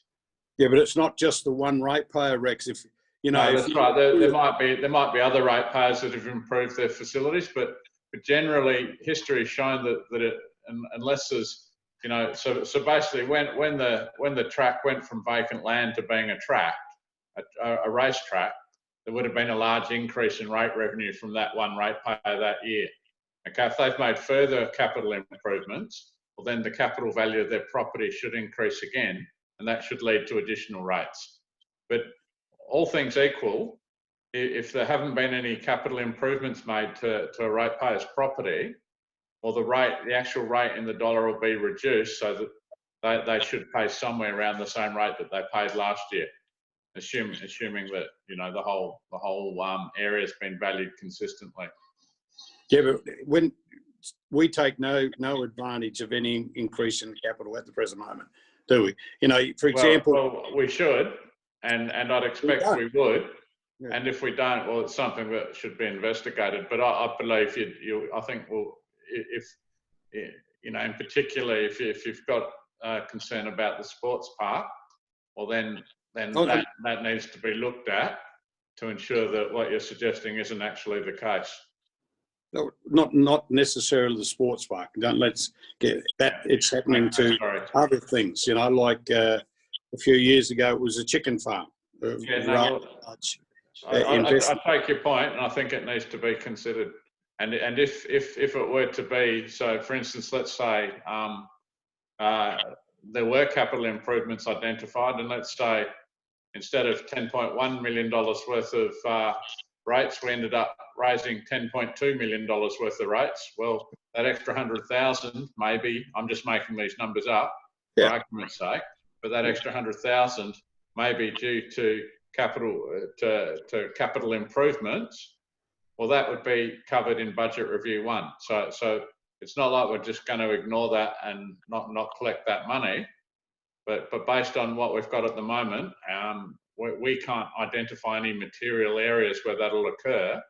Yeah, but it's not just the one ratepayer, Rex. If you know, no, that's right. There might be other ratepayers that have improved their facilities, but generally history has shown that unless there's so basically when the track went from vacant land to being a racetrack, there would have been a large increase in rate revenue from that one ratepayer that year. Okay, if they've made further capital improvements, well then the capital value of their property should increase again, and that should lead to additional rates. But all things equal, if there haven't been any capital improvements made to a ratepayer's property, well the actual rate in the dollar will be reduced so that they should pay somewhere around the same rate that they paid last year, assuming that the whole area has been valued consistently. Yeah, but when we take no advantage of any increase in capital at the present moment, do we? For example, well we should, and I'd expect we would. Yeah. And if we don't, well, it's something that should be investigated. But I believe I think, well, if in particular, if you've got concern about the sports park, well, then that needs to be looked at to ensure that what you're suggesting isn't actually the case. No, not necessarily the sports park. Let's get that. It's happening to other things. Like a few years ago, it was a chicken farm. I take your point, and I think it needs to be considered. And if it were to be, so for instance, let's say there were capital improvements identified, and let's say instead of $10.1 million worth of rates, we ended up raising $10.2 million worth of rates. Well, that extra 100,000, maybe, I'm just making these numbers up for argument's sake, but that extra 100,000 may be due to capital improvements. Well, that would be covered in budget review 1. So it's not like we're just going to ignore that and not collect that money. But based on what we've got at the moment, we can't identify any material areas where that'll occur.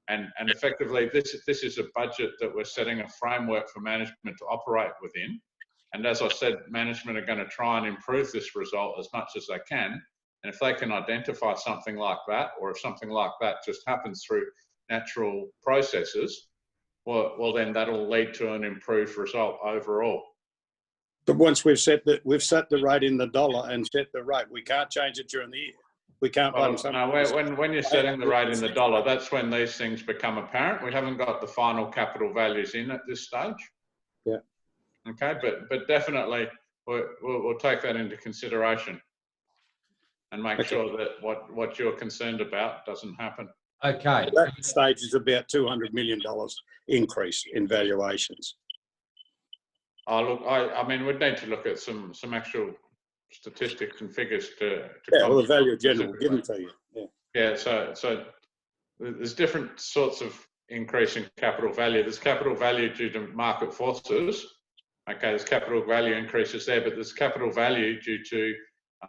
And effectively, this is a budget that we're setting a framework for management to operate within. And as I said, management are going to try and improve this result as much as they can. And if they can identify something like that, or if something like that just happens through natural processes, well then that'll lead to an improved result overall. But once we've set the rate in the dollar and set the rate, we can't change it during the year. We can't. When you're setting the rate in the dollar, that's when these things become apparent. We haven't got the final capital values in at this stage. Yeah. Okay, but definitely we'll take that into consideration and make sure that what you're concerned about doesn't happen. Okay. That stage is about $200 million increase in valuations. Oh, look, I mean, we'd need to look at some actual statistics and figures to the value general given to you. Yeah. So there's different sorts of increase in capital value. There's capital value due to market forces. Okay, there's capital value increases there, but there's capital value due to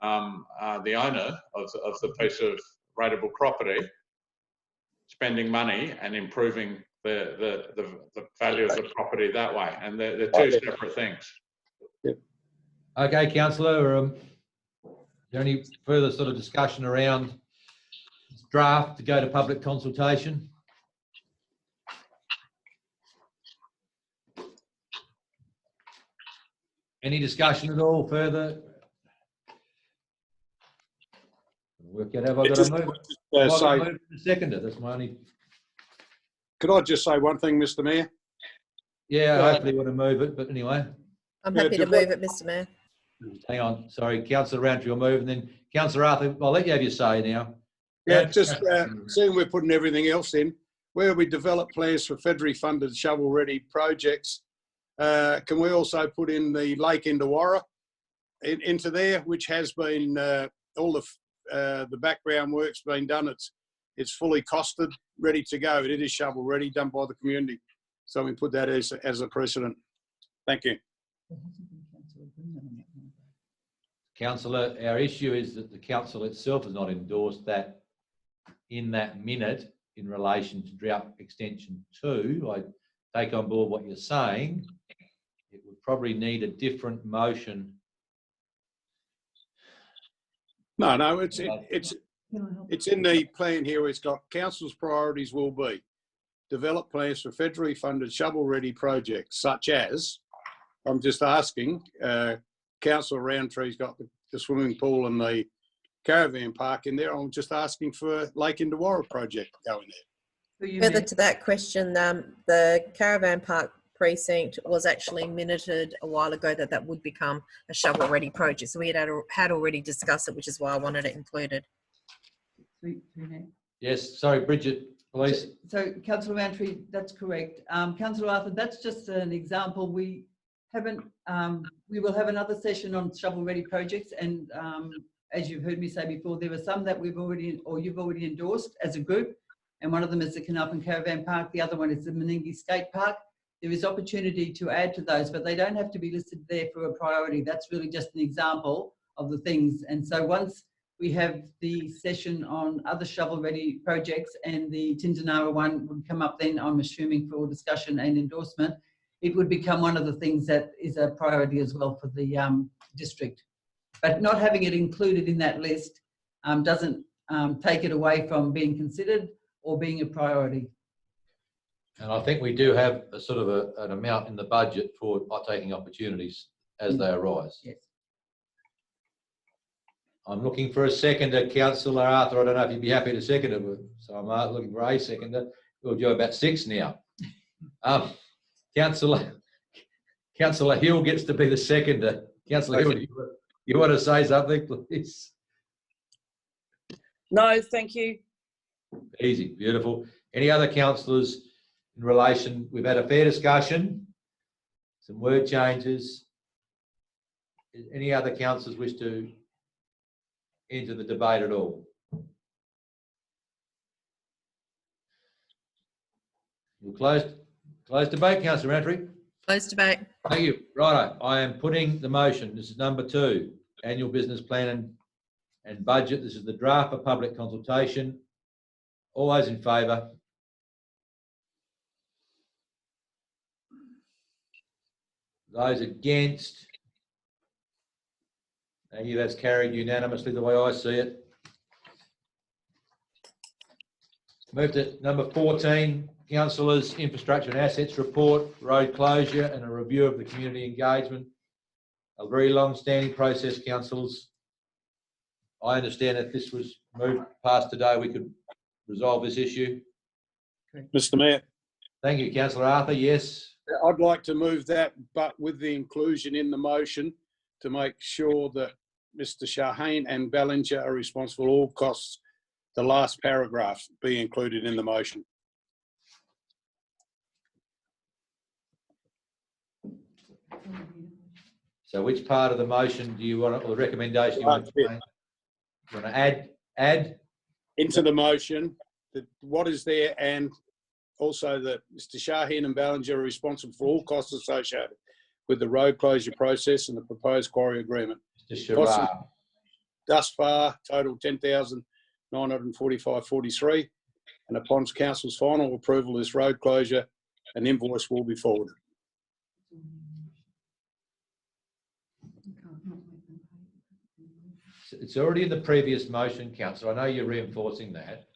the owner of the piece of rateable property spending money and improving the value of the property that way, and they're two separate things. Yep. Okay, Councillor, is there any further sort of discussion around this draft to go to public consultation? Any discussion at all further? Work out, have I got to move? Have I got to move to seconder? That's my only. Could I just say one thing, Mr. Mayor? Yeah, hopefully you want to move it, but anyway. I'm happy to move it, Mr. Mayor. Hang on, sorry, Councillor Roundtree will move, and then Councillor Arthur, I'll let you have your say now. Yeah, just seeing we're putting everything else in, where we develop plans for federally funded shovel-ready projects, can we also put in the Lake Indawara into there, which has been all the background work's been done. It's fully costed, ready to go. It is shovel ready, done by the community. So we put that as a precedent. Thank you. Councillor, our issue is that the council itself has not endorsed that in that minute in relation to drought extension 2. I take on board what you're saying. It would probably need a different motion. No, it's in the plan here. It's got council's priorities will be develop plans for federally funded shovel-ready projects, such as, I'm just asking, Councillor Roundtree's got the swimming pool and the caravan park in there. I'm just asking for Lake Indawara project going Further to that question, the caravan park precinct was actually minuted a while ago that would become a shovel-ready project. So we had already discussed it, which is why I wanted it included. Yes, sorry, Bridget, please. So Councillor Roundtree, that's correct. Councillor Arthur, that's just an example. We haven't, we will have another session on shovel-ready projects, and as you've heard me say before, there are some that we've already, or you've already endorsed as a group, and one of them is the Canalpin Caravan Park, the other one is the Meningie Skate Park. There is opportunity to add to those, but they don't have to be listed there for a priority. That's really just an example of the things. And so once we have the session on other shovel-ready projects and the Tindanara one would come up then, I'm assuming, for discussion and endorsement, it would become one of the things that is a priority as well for the district. But not having it included in that list doesn't take it away from being considered or being a priority. And I think we do have a sort of an amount in the budget for taking opportunities as they arise. Yes. I'm looking for a seconder, Councillor Arthur. I don't know if you'd be happy to second it. So I'm looking for a seconder. We'll do about 6 now. Councillor Hill gets to be the seconder. Councillor Hill, you want to say something, please? No, thank you. Easy, beautiful. Any other councillors in relation? We've had a fair discussion, some word changes. Any other councillors wish to enter the debate at all? We'll close debate, Councillor Roundtree. Close debate. Thank you. Righto, I am putting the motion. This is number 2, annual business plan and budget. This is the draft for public consultation. All those in favour? Those against? Thank you, that's carried unanimously the way I see it. Move to number 14, Councillors Infrastructure and Assets Report, road closure and a review of the community engagement. A very long-standing process, councillors. I understand if this was moved past today, we could resolve this issue. Mr. Mayor. Thank you, Councillor Arthur. Yes. I'd like to move that, but with the inclusion in the motion to make sure that Mr. Shaheen and Ballinger are responsible for all costs. The last paragraph be included in the motion. So which part of the motion do you want, or the recommendation you want to make? You want to add? Into the motion, what is there, and also that Mr. Shaheen and Ballinger are responsible for all costs associated with the road closure process and the proposed quarry agreement. Mr. Thus far, total 10,945.43, and upon Council's final approval of this road closure, an invoice will be forwarded. It's already in the previous motion, Councillor. I know you're reinforcing that.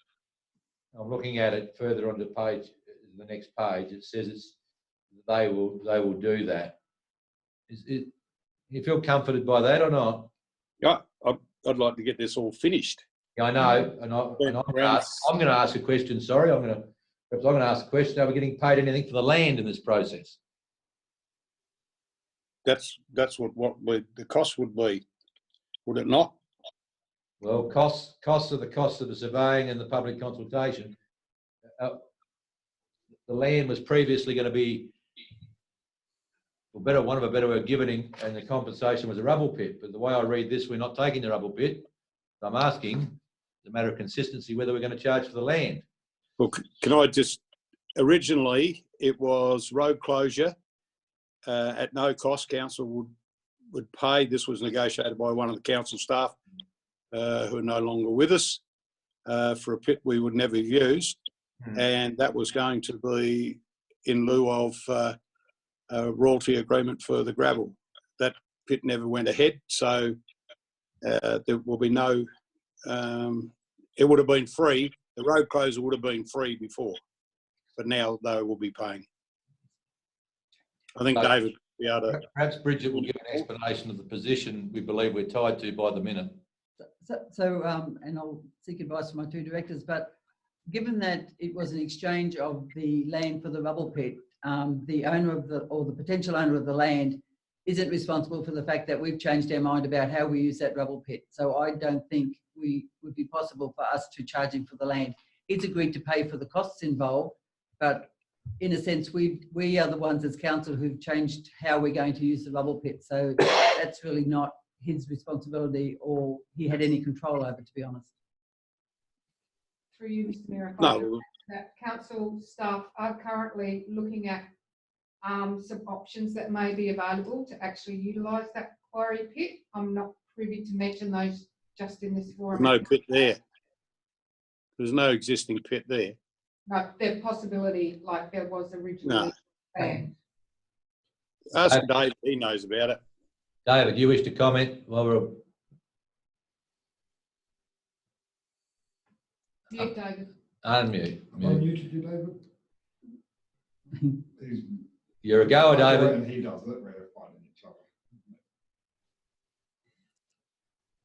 I'm looking at it further on the page, the next page. It says they will do that. You feel comforted by that or not? Yeah, I'd like to get this all finished. Yeah, I know, and I'm going to ask a question. Sorry, I'm going to ask a question. Are we getting paid anything for the land in this process? That's what the cost would be, would it not? Well, costs are the costs of the surveying and the public consultation. The land was previously going to be, well, one of a better word, given in, and the compensation was a rubble pit. But the way I read this, we're not taking the rubble pit. So I'm asking, as a matter of consistency, whether we're going to charge for the land. Well, can I just, originally it was road closure at no cost. Council would pay. This was negotiated by one of the council staff who are no longer with us for a pit we would never have used. And that was going to be in lieu of a royalty agreement for the gravel. That pit never went ahead, so there will be no, it would have been free. The road closure would have been free before, but now they will be paying. I think David will be able to. Perhaps Bridget will give an explanation of the position we believe we're tied to by the minute. So and I'll seek advice from my 2 directors, but given that it was an exchange of the land for the rubble pit, the owner of the potential owner of the land isn't responsible for the fact that we've changed our mind about how we use that rubble pit. So I don't think we would be possible for us to charge him for the land. He's agreed to pay for the costs involved, but in a sense, we are the ones as council who've changed how we're going to use the rubble pit. So that's really not his responsibility or he had any control over, to be honest. Through you, Mr. Mayor, No. that council staff are currently looking at some options that may be available to actually utilise that quarry pit. I'm not privy to mention those just in this forum. No pit there. There's no existing pit there. No, there's possibility like there was originally planned. Ask Dave, he knows about it. David, you wish to comment while we're... Yeah, David. Unmute. I muted you, David. You're a goer, David. And he does it, we're fighting each other.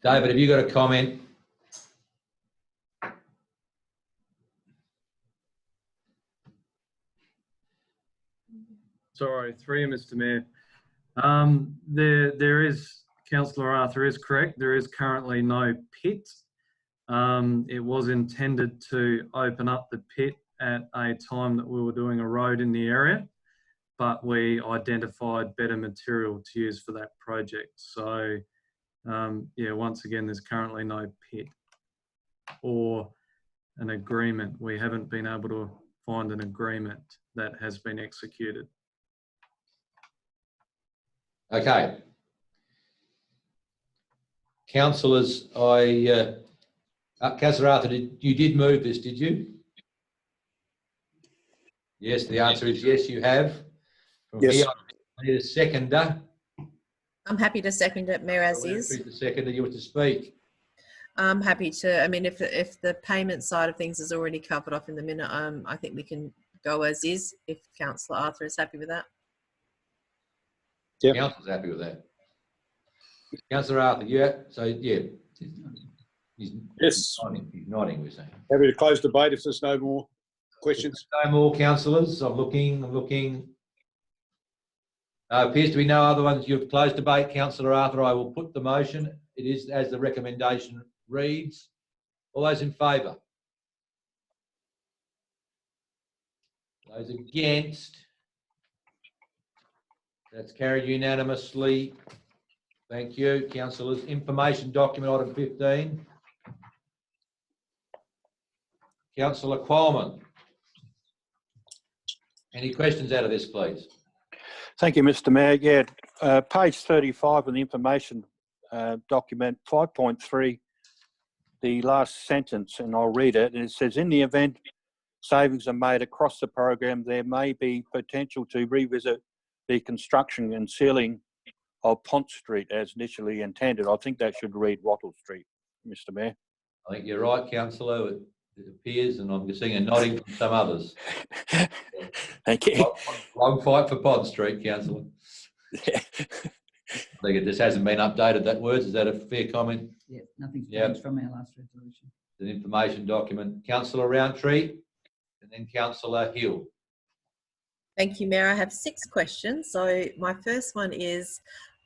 David, have you got a comment? Sorry, through you, Mr. Mayor. There is, Councillor Arthur is correct, there is currently no pit. It was intended to open up the pit at a time that we were doing a road in the area, but we identified better material to use for that project. So, yeah, once again, there's currently no pit or an agreement. We haven't been able to find an agreement that has been executed. Okay. Councillors, Councillor Arthur, you did move this, did you? Yes, the answer is yes, you have. From Yes. here, I need a seconder. I'm happy to second it, Mayor, as is. The seconder, you want to speak? I'm happy to. I mean, if the payment side of things is already covered off in the minute, I think we can go as is. If Councillor Arthur is happy with that. Yep. Council's happy with that. Councillor Arthur, yeah. So yeah, he's nodding. He's nodding. We're saying. Happy to close debate if there's no more questions. No more councillors. I'm looking. Appears to be no other ones. You've closed debate, Councillor Arthur. I will put the motion. It is as the recommendation reads. All those in favour? Those against? That's carried unanimously. Thank you, councillors. Information document item 15. Councillor Qualman. Any questions out of this, please? Thank you, Mr. Mayor. Yeah, page 35 of the information document 5.3, the last sentence, and I'll read it. And it says, in the event savings are made across the program, there may be potential to revisit the construction and sealing of Pont Street as initially intended. I think that should read Wattle Street, Mr. Mayor. I think you're right, councillor. It appears, and I'm just seeing a nodding from some others. Thank you. Long fight for Pont Street, councillor. I think it just hasn't been updated, that words. Is that a fair comment? Yeah, nothing's changed from our last resolution. An information document. Councillor Roundtree and then Councillor Hill. Thank you, Mayor. I have 6 questions. So my first one is,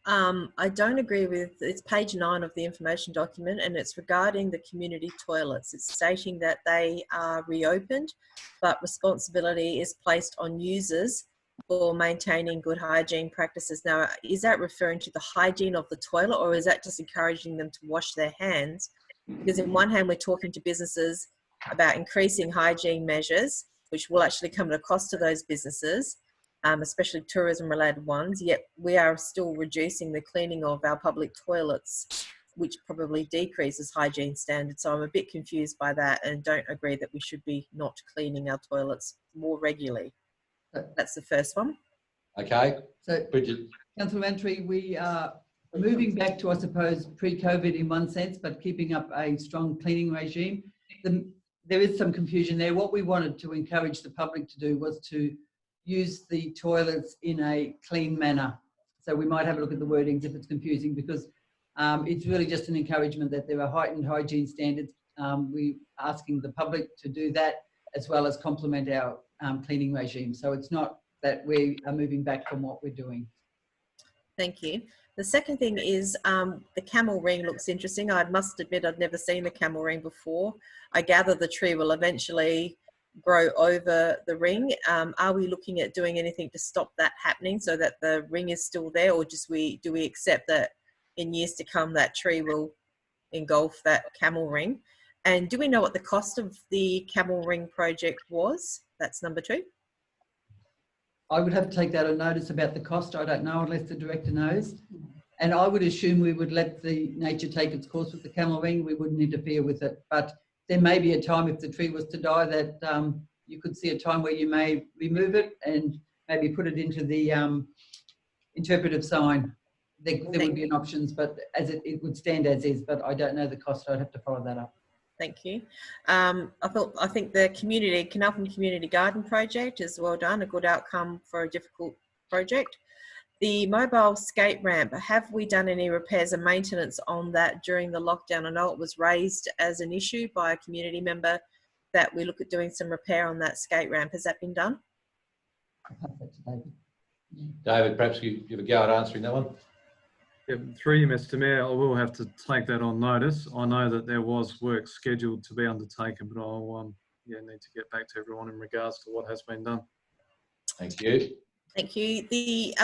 I don't agree with, it's page 9 of the information document, and it's regarding the community toilets. It's stating that they are reopened, but responsibility is placed on users for maintaining good hygiene practices. Now, is that referring to the hygiene of the toilet, or is that just encouraging them to wash their hands? Because in one hand, we're talking to businesses about increasing hygiene measures, which will actually come at a cost to those businesses, especially tourism-related ones, yet we are still reducing the cleaning of our public toilets, which probably decreases hygiene standards. So I'm a bit confused by that and don't agree that we should be not cleaning our toilets more regularly. That's the first one. Okay. So, Bridget. Councillor Roundtree, we are moving back to, I suppose, pre-COVID in one sense, but keeping up a strong cleaning regime. There is some confusion there. What we wanted to encourage the public to do was to use the toilets in a clean manner. So we might have a look at the wordings if it's confusing, because it's really just an encouragement that there are heightened hygiene standards. we're asking the public to do that as well as complement our cleaning regime. So it's not that we are moving back from what we're doing. Thank you. The second thing is the camel ring looks interesting. I must admit I'd never seen the camel ring before. I gather the tree will eventually grow over the ring. Are we looking at doing anything to stop that happening so that the ring is still there, or just do we accept that in years to come that tree will engulf that camel ring? And do we know what the cost of the camel ring project was? That's number 2. I would have to take that on notice about the cost. I don't know unless the director knows. And I would assume we would let the nature take its course with the camel ring. We wouldn't interfere with it. But there may be a time, if the tree was to die, that you could see a time where you may remove it and maybe put it into the interpretive sign. There would be an options, but as it would stand as is, but I don't know the cost. I'd have to follow that up. Thank you. I think the Canalpin Community Garden project is well done, a good outcome for a difficult project. The mobile skate ramp, have we done any repairs and maintenance on that during the lockdown? I know it was raised as an issue by a community member that we look at doing some repair on that skate ramp. Has that been done? David, perhaps you have a go at answering that one. Yeah, through you, Mr. Mayor, I will have to take that on notice. I know that there was work scheduled to be undertaken, but I'll need to get back to everyone in regards to what has been done. Thank you. Thank you. The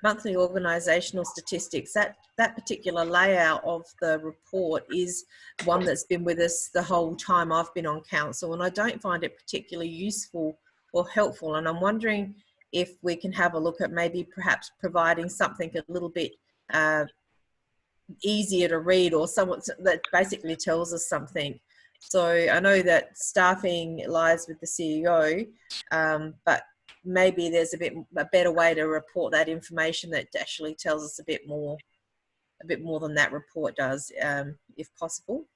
monthly organisational statistics, that particular layout of the report is one that's been with us the whole time I've been on council, and I don't find it particularly useful or helpful. And I'm wondering if we can have a look at maybe perhaps providing something a little bit easier to read, or someone that basically tells us something. So I know that staffing lies with the CEO, but maybe there's a better way to report that information that actually tells us a bit more than that report does, if possible.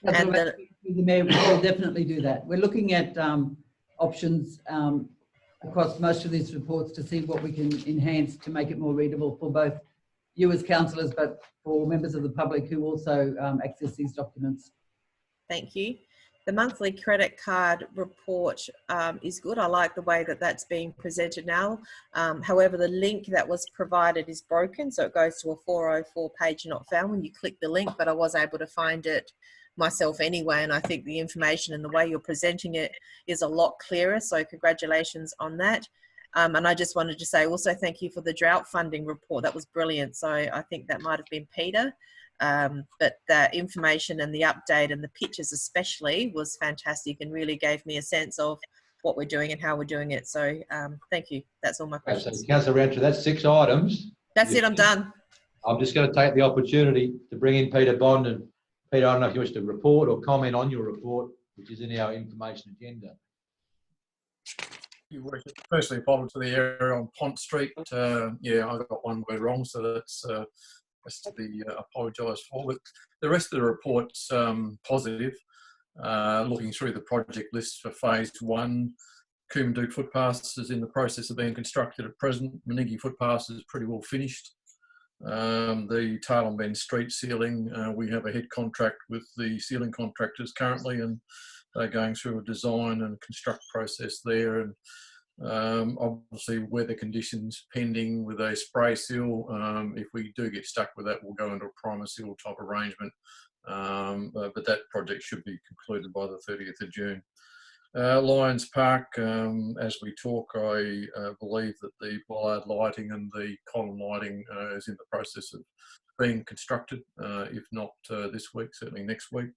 And the Mayor will definitely do that. We're looking at options across most of these reports to see what we can enhance to make it more readable for both you as councillors, but for members of the public who also access these documents. Thank you. The monthly credit card report is good. I like the way that that's being presented now. However, the link that was provided is broken, so it goes to a 404 page not found when you click the link, but I was able to find it myself anyway, and I think the information and the way you're presenting it is a lot clearer, so congratulations on that. And I just wanted to say also thank you for the drought funding report. That was brilliant. So I think that might have been Peter, but the information and the update and the pictures especially was fantastic and really gave me a sense of what we're doing and how we're doing it. So thank you. That's all my questions. So Councillor Roundtree, that's 6 items. That's it, I'm done. I'm just going to take the opportunity to bring in Peter Bond. And Peter, I don't know if you wish to report or comment on your report, which is in our information agenda. Your Worship, firstly, apology to the area on Pont Street. Yeah, I got one word wrong, so that's to be apologised for. But the rest of the report's positive. Looking through the project list for phase 1, Coombe footpaths is in the process of being constructed at present. Meningie footpaths is pretty well finished. The Tail and Bend street ceiling, we have a head contract with the ceiling contractors currently, and they're going through a design and construct process there. And obviously weather conditions pending with a spray seal. If we do get stuck with that, we'll go into a primer seal type arrangement. But that project should be concluded by the 30th of June. Lions Park, as we talk, I believe that the bollard lighting and the column lighting is in the process of being constructed, if not this week, certainly next week.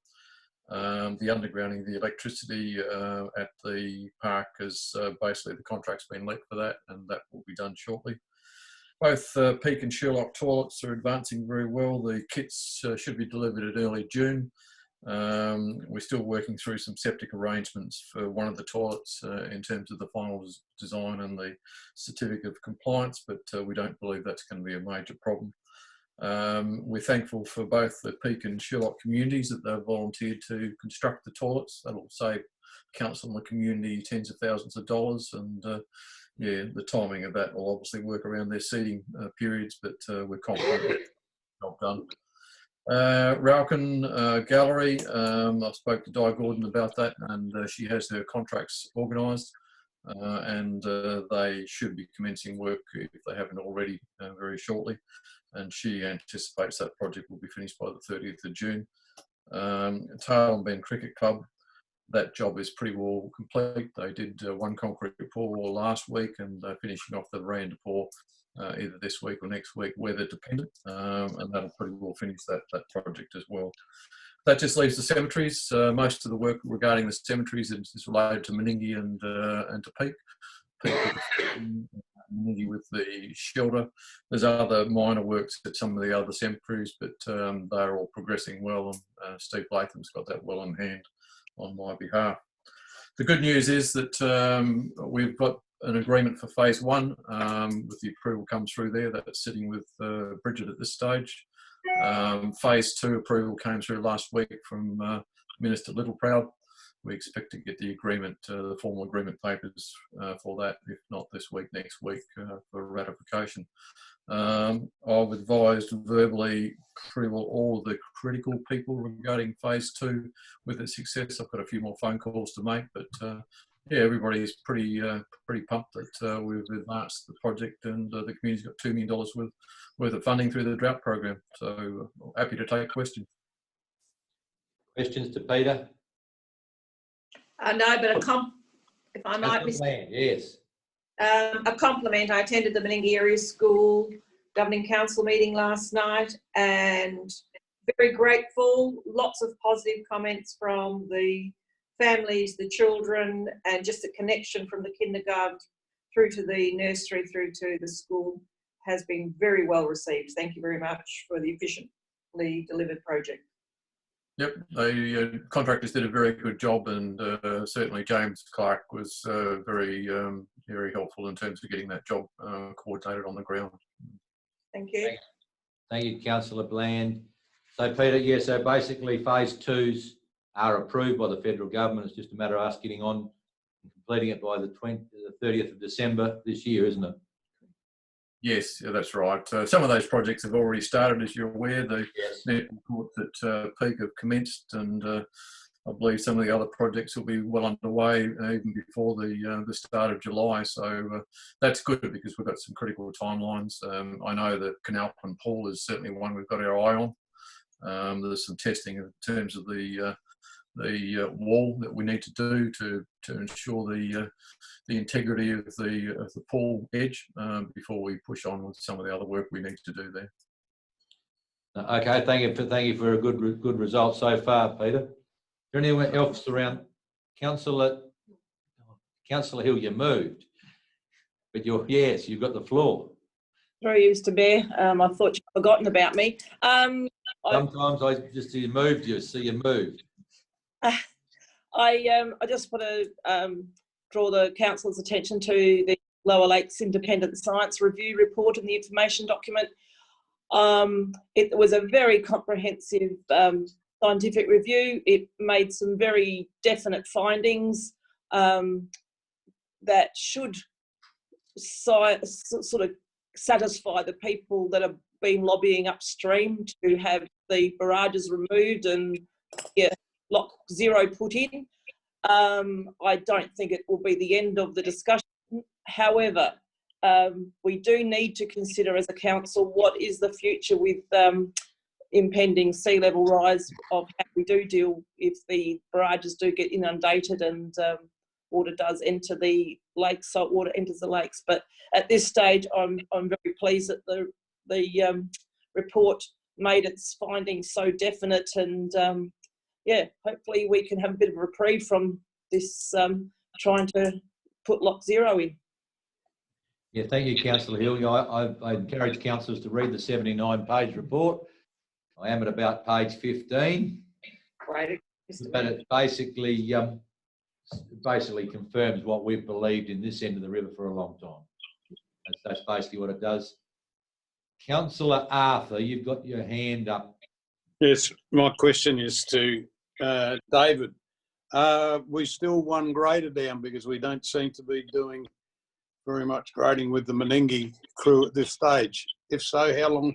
The undergrounding of the electricity at the park is basically the contract's been let for that, and that will be done shortly. Both Peak and Sherlock toilets are advancing very well. The kits should be delivered in early June. We're still working through some septic arrangements for one of the toilets in terms of the final design and the certificate of compliance, but we don't believe that's going to be a major problem. We're thankful for both the Peak and Sherlock communities that they've volunteered to construct the toilets. That'll save council and the community tens of thousands of dollars, and yeah, the timing of that will obviously work around their seeding periods, but we're confident it's job done. Rauken Gallery, I spoke to Di Gordon about that, and she has her contracts organised, and they should be commencing work, if they haven't already, very shortly. And she anticipates that project will be finished by the 30th of June. Tail and Ben Cricket Club, that job is pretty well complete. They did one concrete pour last week, and they're finishing off the veranda pour either this week or next week, weather dependent, and that'll pretty well finish that project as well. That just leaves the cemeteries. Most of the work regarding the cemeteries is related to Meningie and to Peak. Meningie with the shelter. There's other minor works at some of the other cemeteries, but they're all progressing well, and Steve Latham's got that well in hand on my behalf. The good news is that we've got an agreement for phase 1, with the approval comes through there. That's sitting with Bridget at this stage. Phase 2 approval came through last week from Minister Littleproud. We expect to get the agreement, the formal agreement papers for that, if not this week, next week, for ratification. I've advised verbally pretty well all of the critical people regarding phase 2 with its success. I've got a few more phone calls to make, but yeah, everybody's pretty pumped that we've advanced the project, and the community's got $2 million worth of funding through the drought program. So happy to take questions. Questions to Peter? No, but if I might, yes. A compliment. I attended the Meningie Area School Governing Council meeting last night, and very grateful. Lots of positive comments from the families, the children, and just the connection from the kindergarten through to the nursery, through to the school, has been very well received. Thank you very much for the efficiently delivered project. Yep, the contractors did a very good job, and certainly James Clark was very helpful in terms of getting that job coordinated on the ground. Thank you. Thank you, Councillor Bland. So Peter, yeah, so basically phase 2s are approved by the federal government. It's just a matter of us getting on and completing it by the 30th of December this year, isn't it? Yes, yeah, that's right. Some of those projects have already started, as you're aware. The net reports at Peak have commenced, and I believe some of the other projects will be well underway even before the start of July. So that's good, because we've got some critical timelines. I know that Canal and Paul is certainly one we've got our eye on. There's some testing in terms of the wall that we need to do to ensure the integrity of the pool edge before we push on with some of the other work we need to do there. Okay, thank you for a good result so far, Peter. Is there anyone else around? Councillor Hill, you moved, but yes, you've got the floor. Very used to Bear. I thought you'd forgotten about me. Sometimes I just see you moved. You moved. I just want to draw the council's attention to the Lower Lakes Independent Science Review report and the information document. It was a very comprehensive scientific review. It made some very definite findings that should sort of satisfy the people that have been lobbying upstream to have the barrages removed and Lock 0 put in. I don't think it will be the end of the discussion. However, we do need to consider as a council what is the future with impending sea level rise, of how we do deal if the barrages do get inundated and water does enter the lakes, salt water enters the lakes. But at this stage, I'm very pleased that the report made its findings so definite, and yeah, hopefully we can have a bit of a reprieve from this trying to put Lock 0 in. Yeah, thank you, Councillor Hill. I encourage councillors to read the 79-page report. I am at about page 15. Great. But it basically confirms what we've believed in this end of the river for a long time. That's basically what it does. Councillor Arthur, you've got your hand up. Yes, my question is to David. We still one grader down because we don't seem to be doing very much grading with the Meningie crew at this stage. If so, how long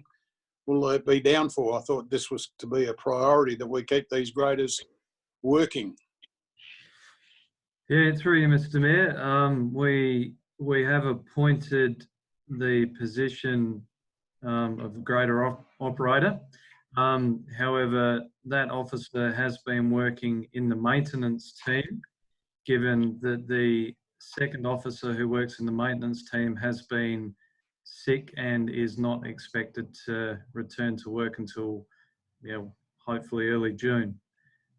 will it be down for? I thought this was to be a priority that we keep these graders working. Yeah, through you, Mr. Mayor. We have appointed the position of grader operator. However, that officer has been working in the maintenance team, given that the second officer who works in the maintenance team has been sick and is not expected to return to work until, hopefully early June.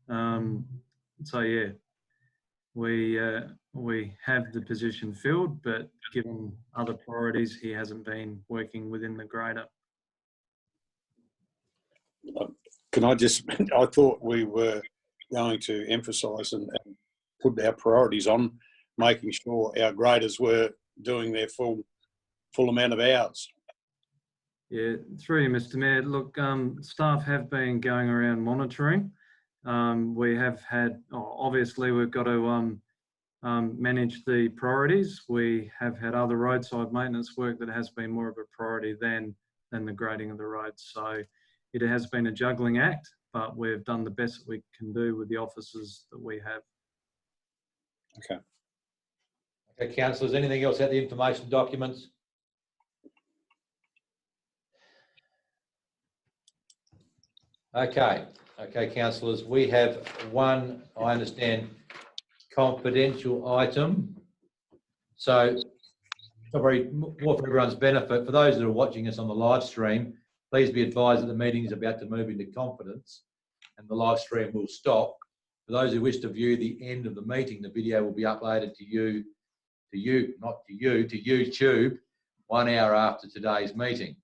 So yeah, we have the position filled, but given other priorities, he hasn't been working within the grader. Can I just, I thought we were going to emphasise and put our priorities on making sure our graders were doing their full amount of hours. Yeah, through you, Mr. Mayor. Look, staff have been going around monitoring. We have had, obviously we've got to manage the priorities. We have had other roadside maintenance work that has been more of a priority than the grading of the roads. So it has been a juggling act, but we've done the best that we can do with the officers that we have. Okay. Okay, councillors, anything else out the information documents? Okay, councillors, we have one, I understand, confidential item. So, more for everyone's benefit, for those that are watching us on the live stream, please be advised that the meeting is about to move into confidence and the live stream will stop. For those who wish to view the end of the meeting, the video will be uploaded to YouTube 1 hour after today's meeting.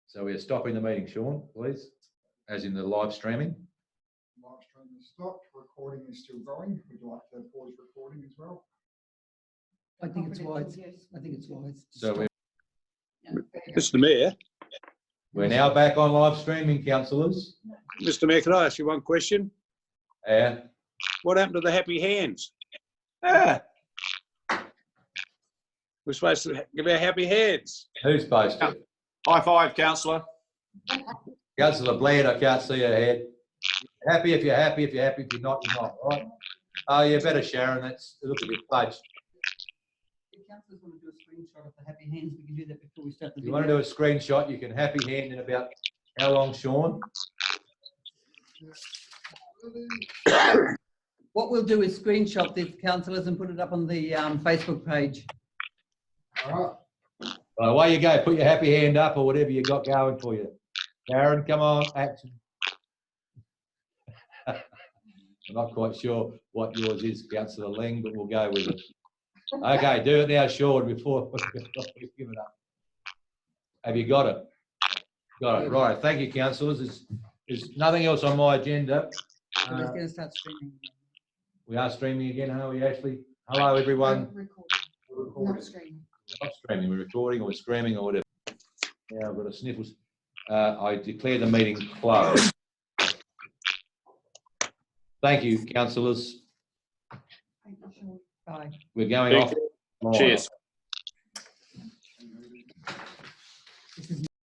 So we are stopping the meeting, Sean, please, as in the live streaming. Live stream is stopped. Recording is still going. Would you like to pause recording as well? I think it's wise. I think it's wise. So Mr. Mayor. We're now back on live streaming, councillors. Mr. Mayor, can I ask you one question? Yeah. What happened to the happy hands? Ah. We're supposed to give our happy hands. Who's supposed to? High five, councillor. Councillor Bland, I can't see her head. Happy if you're happy, if you're happy, if you're not, you're not, right? Oh, yeah, better, Sharon. That's look a bit fudged. If councillors want to do a screenshot of the happy hands, we can do that before we start the If video. you want to do a screenshot, you can happy hand in about how long, Sean? What we'll do is screenshot these councillors and put it up on the Facebook page. All right. Well, away you go. Put your happy hand up or whatever you got going for you. Darren, come on, action. I'm not quite sure what yours is, Councillor Ling, but we'll go with it. Okay, do it now, Sean, before we give it up. Have you got it? Got it. Right. Thank you, councillors. There's nothing else on my agenda. So we're going to start streaming. We are streaming again, are we, Ashley? Hello, everyone. Not streaming. Not streaming, we're recording or we're screaming or whatever. Yeah, I've got a sniffles. I declare the meeting closed. Thank you, councillors. Bye. We're going off. Cheers.